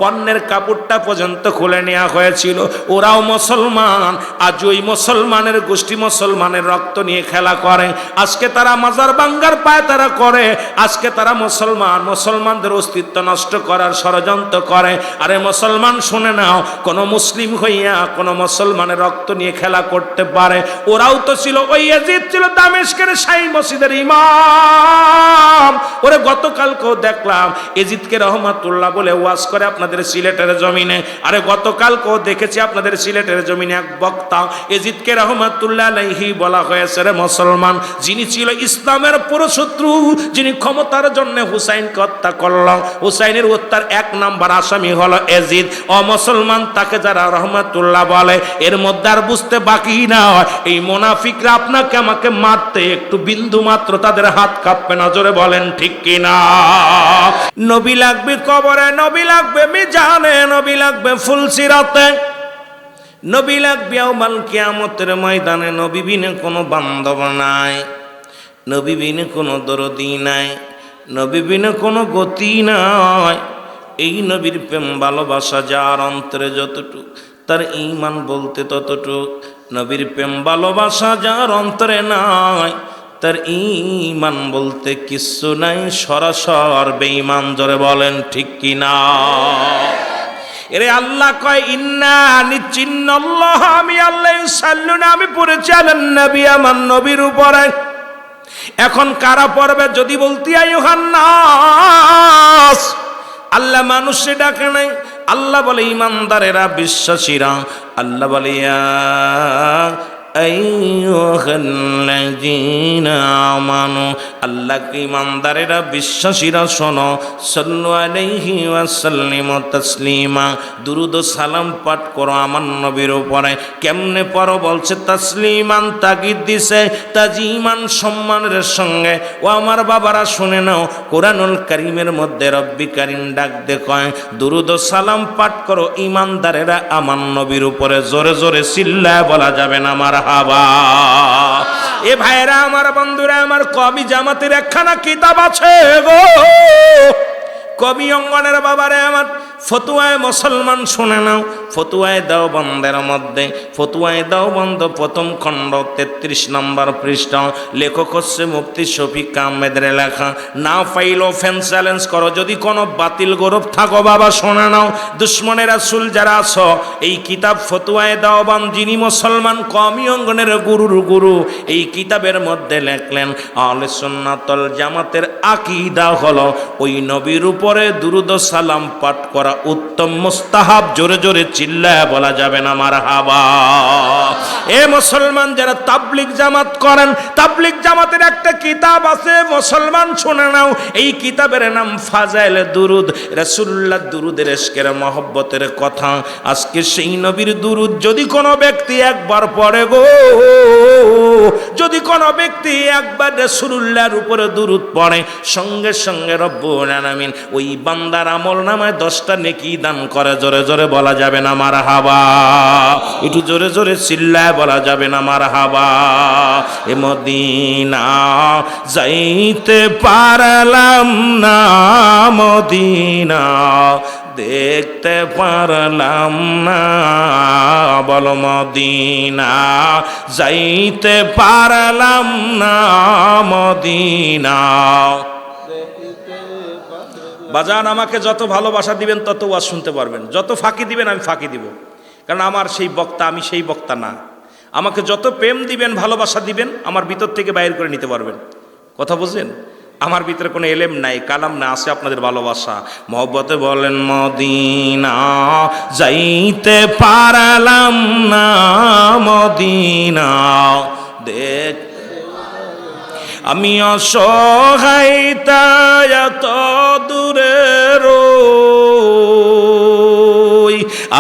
পণ্যের কাপড়টা পর্যন্ত খুলে নেওয়া হয়েছিল। ওরাও মুসলমান, আজ ওই মুসলমানের গোষ্ঠী মুসলমানের রক্ত নিয়ে খেলা করে। আজকে তারা মাজার ভাঙ্গার পায় তারা করে, আজকে তারা মুসলমান মুসলমানদের অস্তিত্ব নষ্ট করার ষড়যন্ত্র করে। আরে মুসলমান শুনে নাও, কোন মুসলিম হইয়া কোন মুসলমানের রক্ত নিয়ে খেলা করতে পারে? ওরাও তো ছিল, ওই ইয়াজিদ ছিল দামেস্কের শাহী মসজিদের ইমাম। ওরে গতকালকেও দেখলাম ইয়াজিদকে রহমাতুল্লাহ বলে ওয়াজ করে আপনাদের সিলেটের জমিনে। আরে গতকালকেও দেখেছি আপনাদের সিলেটের জমিনে এক বক্তা এজিদকে রহমাতুল্লাহ আলাইহি বলা হয়েছে রে মুসলমান, যিনি ছিল ইসলামের পুরোশত্রু, যিনি ক্ষমতার জন্য হুসাইনকে হত্যা করল, হুসাইনের হত্যার এক নাম্বার আসামি হলো এজিদ। ও মুসলমান, তাকে যারা রহমাতুল্লাহ বলে, এর মধ্যে আর বুঝতে বাকি না এই মুনাফিকরা আপনাকে আমাকে মারতে একটু বিন্দু মাত্র তাদের হাত কাঁপবে না। জোরে বলেন ঠিক কিনা? নবী লাগবে কবরে, নবী লাগবে মিজানে, নবী লাগবে ফুলসিরাতে, নবী লাগবে ইয়াউমাল কিয়ামতের ময়দানে। নবী বিনে কোনো বান্ধব নাই, নবী বিনে কোনো দরদি নাই, নবী বিনে কোনো গতি নাই। এই নবীর প্রেম ভালোবাসা যার অন্তরে যতটুক, তার ঈমান বলতে ততটুক। নবীর প্রেম ভালোবাসা যার অন্তরে নাই, তার ঈমান বলতে কিচ্ছু নাই, সরাসর বেঈমান। জোরে বলেন ঠিক কিনা? এরে আল্লাহ কয় ইন্না নিশ্চিন্নাল্লাহ, আমি আল্লাহ সাল্লুনা, আমি পড়েছি আলান নবী, আমার নবীর উপরে। এখন কারা পড়বে যদি বলতি আইয়ুহান নাস, আল্লাহ মানুষে ডাকে নাই, আল্লাহ বলে ইমানদারেরা, বিশ্বাসীরা। আল্লাহ বলে ইয়া আইয়ুহাল্লাযীনা আমানু, আল্লাহকে ইমানদারেরা, বিশ্বাসীরা শোনো, সাল্লু আলাইহি ওয়া সাল্লিমু তাসলিমা, দুরূদ ও সালাম পাঠ করো আমার নবীর উপরে। কেমনে পড়ো বলছে? তাসলিমান, তাগিদ দিছে, তাজিমান, সম্মানের সঙ্গে। ও আমার বাবারা শুনে নাও, কোরআনুল কারীমের মধ্যে রব্বি কারীম ডাক দে কয় দুরূদ ও সালাম পাঠ করো ইমানদারেরা আমার নবীর উপরে। জোরে জোরে চিল্লায় বলা যাবে না মারহাবা। এ ভাইরা আমার, বন্ধুরা আমার, কবি জামাতের একখানা কিতাব আছে গো, কবি অঙ্গনের বাবারে আমার, ফতুয়ায় মুসলমান শুনে নাও। ফতুয়ায় দেওবন্দের মধ্যে, ফতুয়ায় দেওবন্দ প্রথম খণ্ড 33 নম্বর পৃষ্ঠা, লেখক হচ্ছে মুফতি শফিক আহমেদের লেখা। না পাইলেও ফ্যান চ্যালেঞ্জ করো, যদি কোনো বাতিল গৌরব থাকো বাবা শুনে নাও। দুশ্মনের রাসূল যারা আছো, এই কিতাব ফতুয়ায় দেওবন্দ, যিনি মুসলমান কওমি অঙ্গনের গুরুর গুরু, এই কিতাবের মধ্যে লেখলেন আহলে সুন্নাত ওয়াল জামাতের আকীদা হলো ওই নবীর উপরে দুরূদ ও সালাম পাঠ করা উত্তম মুস্তাহাব। জোরে জোরে চিল্লায় বলা যাবে না মারহাবা। এ মুসলমান যারা তাবলিগ জামাত করেন, তাবলিগ জামাতের একটা কিতাব আছে মুসলমান শুনে নাও, এই কিতাবের নাম ফাজাইলে দুরুদ, রাসূলুল্লাহ দুরুদের ইশকের মহব্বতের কথা। আজকে সেই নবীর দুরুদ যদি কোনো ব্যক্তি একবার পড়ে গো, যদি কোনো ব্যক্তি একবার রাসূলুল্লাহর উপরে দুরুদ পড়ে, সঙ্গে সঙ্গে রব্বুল আলামিন ওই বান্দার আমল নামায় 10টা নেকি দান করে। জোরে জোরে বলা যাবে না মারহাবা। একটু জোরে জোরে চিল্লায় বলা যাবে না মারহাবা। এ মদিনা যাইতে পারলাম না, মদিনা দেখতে পারলাম না, বলো মদিনা যাইতে পারলাম না, মদিনা। বাজান আমাকে যত ভালোবাসা দিবেন তত ওয়াজ শুনতে পারবেন, যত ফাঁকি দিবেন আমি ফাঁকি দিব, কারণ আমার সেই বক্তা, আমি সেই বক্তা না। আমাকে যত প্রেম দিবেন, ভালোবাসা দিবেন, আমার ভিতর থেকে বাইর করে নিতে পারবেন। কথা বুঝলেন? আমার ভিতরে কোনো এলেম নাই, কালাম না, আছে আপনাদের ভালোবাসা, মহব্বতে। বলেন মদিনা যাইতে পারলাম না, মদিনা দেখ আমি অসহায় তাই এত দূরে রই,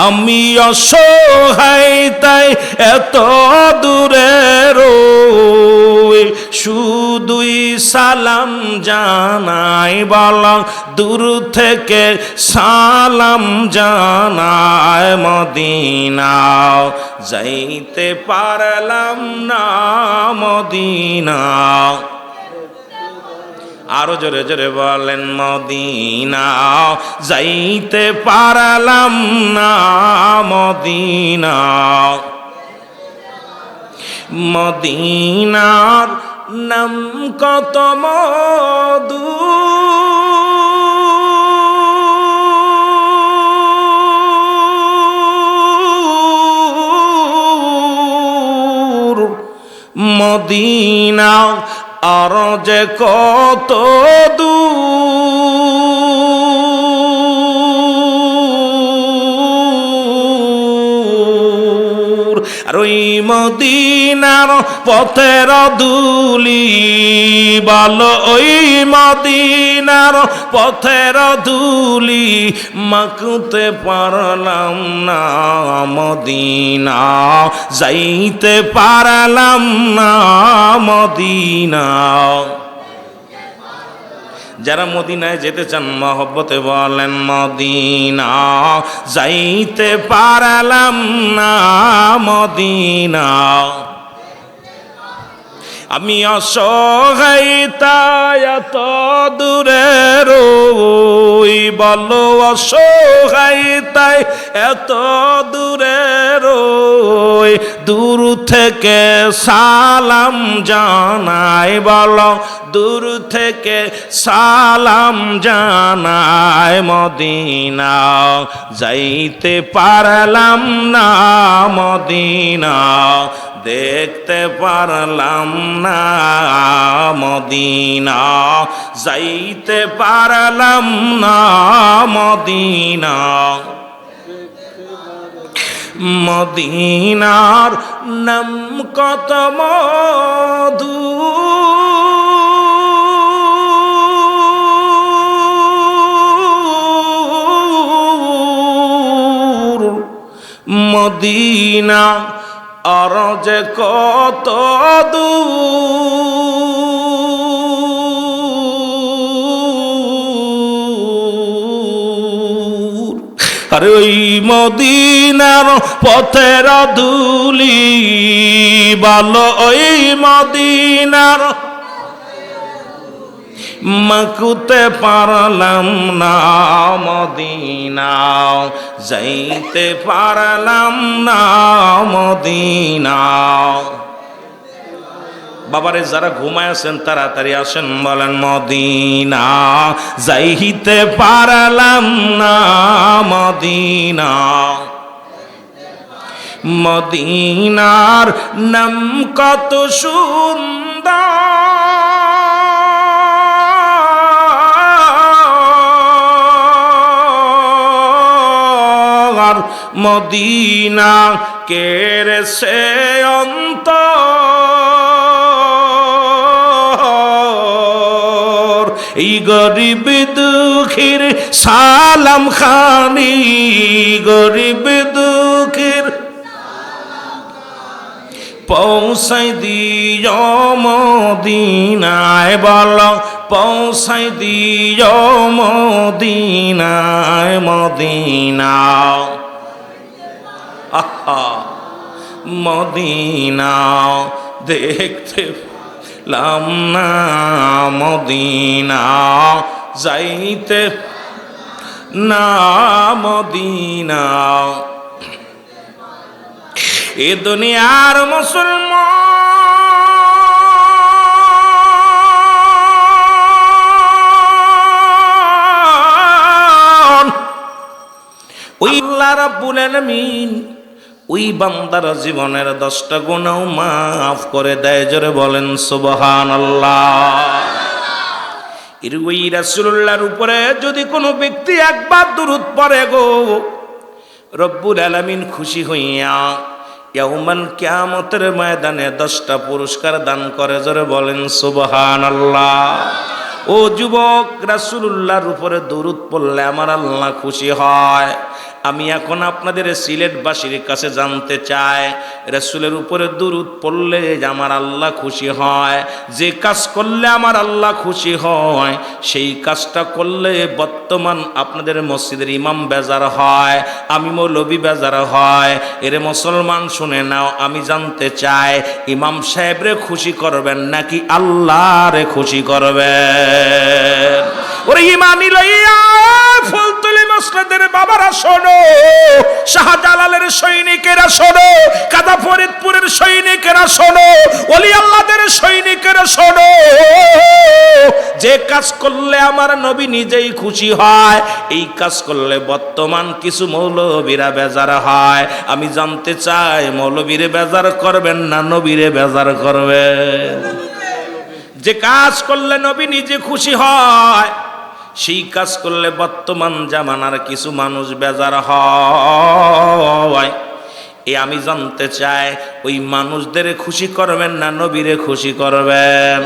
আমি অসহায় তাই এত দূরে রই, শুধুই সালাম জানাই, বলা দূর থেকে সালাম জানাই, মদিনা যাইতে পারলাম না, মদিনা। আরো জোরে জোরে বলেন মদিনা যাইতে পারলাম না, মদিনা। মদিনার নাম কত মধু, মদিনা আর যে কত দূর, আর ওই মদিনার পথের ধুলি বলো ওই মদিনার পথের ধুলি মাখতে পারলাম না মদিনা যাইতে পারলাম না মদিনা। যারা মদিনায় যেতে চান মহব্বতে বলেন মদিনা যাইতে পারলাম না মদিনা। আমি অসহায় তাই এত দূরে রই বলো অসহায় তাই এত দূরে রই দূর থেকে সালাম জানাই বলো দূর থেকে সালাম জানাই মদিনা যাইতে পারলাম না মদিনা দেখতে পারলাম না মদিনা যাইতে পারলাম না মদিনা। মদিনার নাম কত মধু মদিনা আর যে কত দূর আরে ওই মদিনার পথের ধুলি বলো ওই মদিনার মাখতে পারলাম না মদিনা যাইতে পারলাম না মদিনা। বাবারে যারা ঘুমায় আছেন তাড়াতাড়ি আসেন বলেন মদিনা যাইতে পারলাম না মদিনা। মদিনার নাম কত সুন্দর মদিনা কেড়ে সে অন্তর এই গরিব দুঃখীর সালাম খানি গরিব দুঃখীর পৌঁছাই দিও মদিনায় বলো পৌঁছাই দিও মদিনায় মদিনা আহা মদিনা দেখতে লাম না মদিনা যাইতে না মদিনা। এ দুনিয়ার মুসলমান ওই আল্লাহ রাব্বুল আলামিন ওই বান্দার জীবনের 10টা গুনাহ মাফ করে দেয় জোরে বলেন সুবহানাল্লাহ। ওই রাসূলুল্লাহর উপরে যদি কোনো ব্যক্তি একবার দুরূদ পড়ে গো রব্বুল আলামিন খুশি হইয়া ইয়াউমাল কিয়ামতের ময়দানে 10টা পুরস্কার দান করে জোরে বলেন সুবহানাল্লাহ। ও যুবক রাসূলুল্লাহর উপরে দুরূদ পড়লে আমার আল্লাহ খুশি হয়। আমি এখন আপনাদের সিলেটবাসীর কাছে জানতে চাই রাসূলের উপরে দুরূদ পড়লে আমার আল্লাহ খুশি হয়, যে কাজ করলে আমার আল্লাহ খুশি হয় সেই কাজটা করলে বর্তমান আপনাদের মসজিদের ইমাম বেজার হয়, আমি মৌলবি বেজার হয়। এরে মুসলমান শুনে নাও, আমি জানতে চাই ইমাম সাহেবরে খুশি করবেন নাকি আল্লাহরে খুশি করবেন? ওরে ইমানি লইয়া ফুলতলি মসজিদের বাবারা শোনো, শাহজালালের সৈনিকেরা শোনো, কাদা ফরিদপুরের সৈনিকেরা শোনো, ওলি আল্লাহদের সৈনিকেরা শোনো, যে কাজ করলে আমার নবী নিজেই খুশি হয় এই কাজ করলে বর্তমান কিছু মৌলবীরা বেজার হয়। আমি জানতে চাই মৌলবীরে বেজার করবেন না নবীরে বেজার করবেন? যে কাজ করলে নবী নিজে খুশি হয় সেই কাজ করলে বর্তমান জামানার কিছু মানুষ বেজার হয়। আমি জানতে চাই ওই মানুষদের খুশি করবেন না নবীরে খুশি করবেন?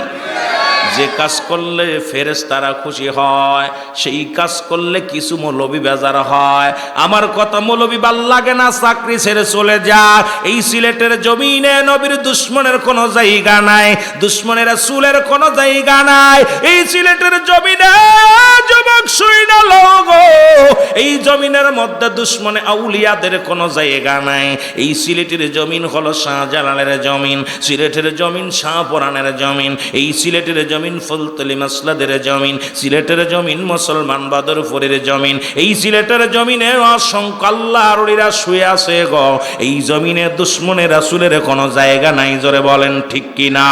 যে কাজ করলে ফেরেশতারা খুশি হয় সেই কাজ করলে কিছু মৌলবি বেজার হয়। আমার কথা মৌলবি ভাল লাগে না, চাকরি ছেড়ে চলে যা। এই সিলেটের জমিনে নবীর দুশ্মনের কোনো জায়গা নাই, দুশ্মনের রাসূলের কোনো জায়গা নাই। এই সিলেটের জমিনে যুবক শুইনা লগো, এই জমিনের মধ্যে দুশ্মনে আউলিয়াদের কোনো জায়গা নাই। এই সিলেটের জমিন হলো শাহজালালের জমিন, সিলেটের জমিন শাহপরানের জমিন, এই সিলেটের জমিন ফুলতলি মাসলাদের জমিন, সিলেটের জমিন মুসলমান বাদরপুরের জমিন। এই সিলেটের জমিনে অসংখ্য আল্লাহর ওলিরা শুয়ে আছে গো। এই জমিনে দুশ্মনের রাসূলের কোনো জায়গা নাই, জোরে বলেন ঠিক কিনা?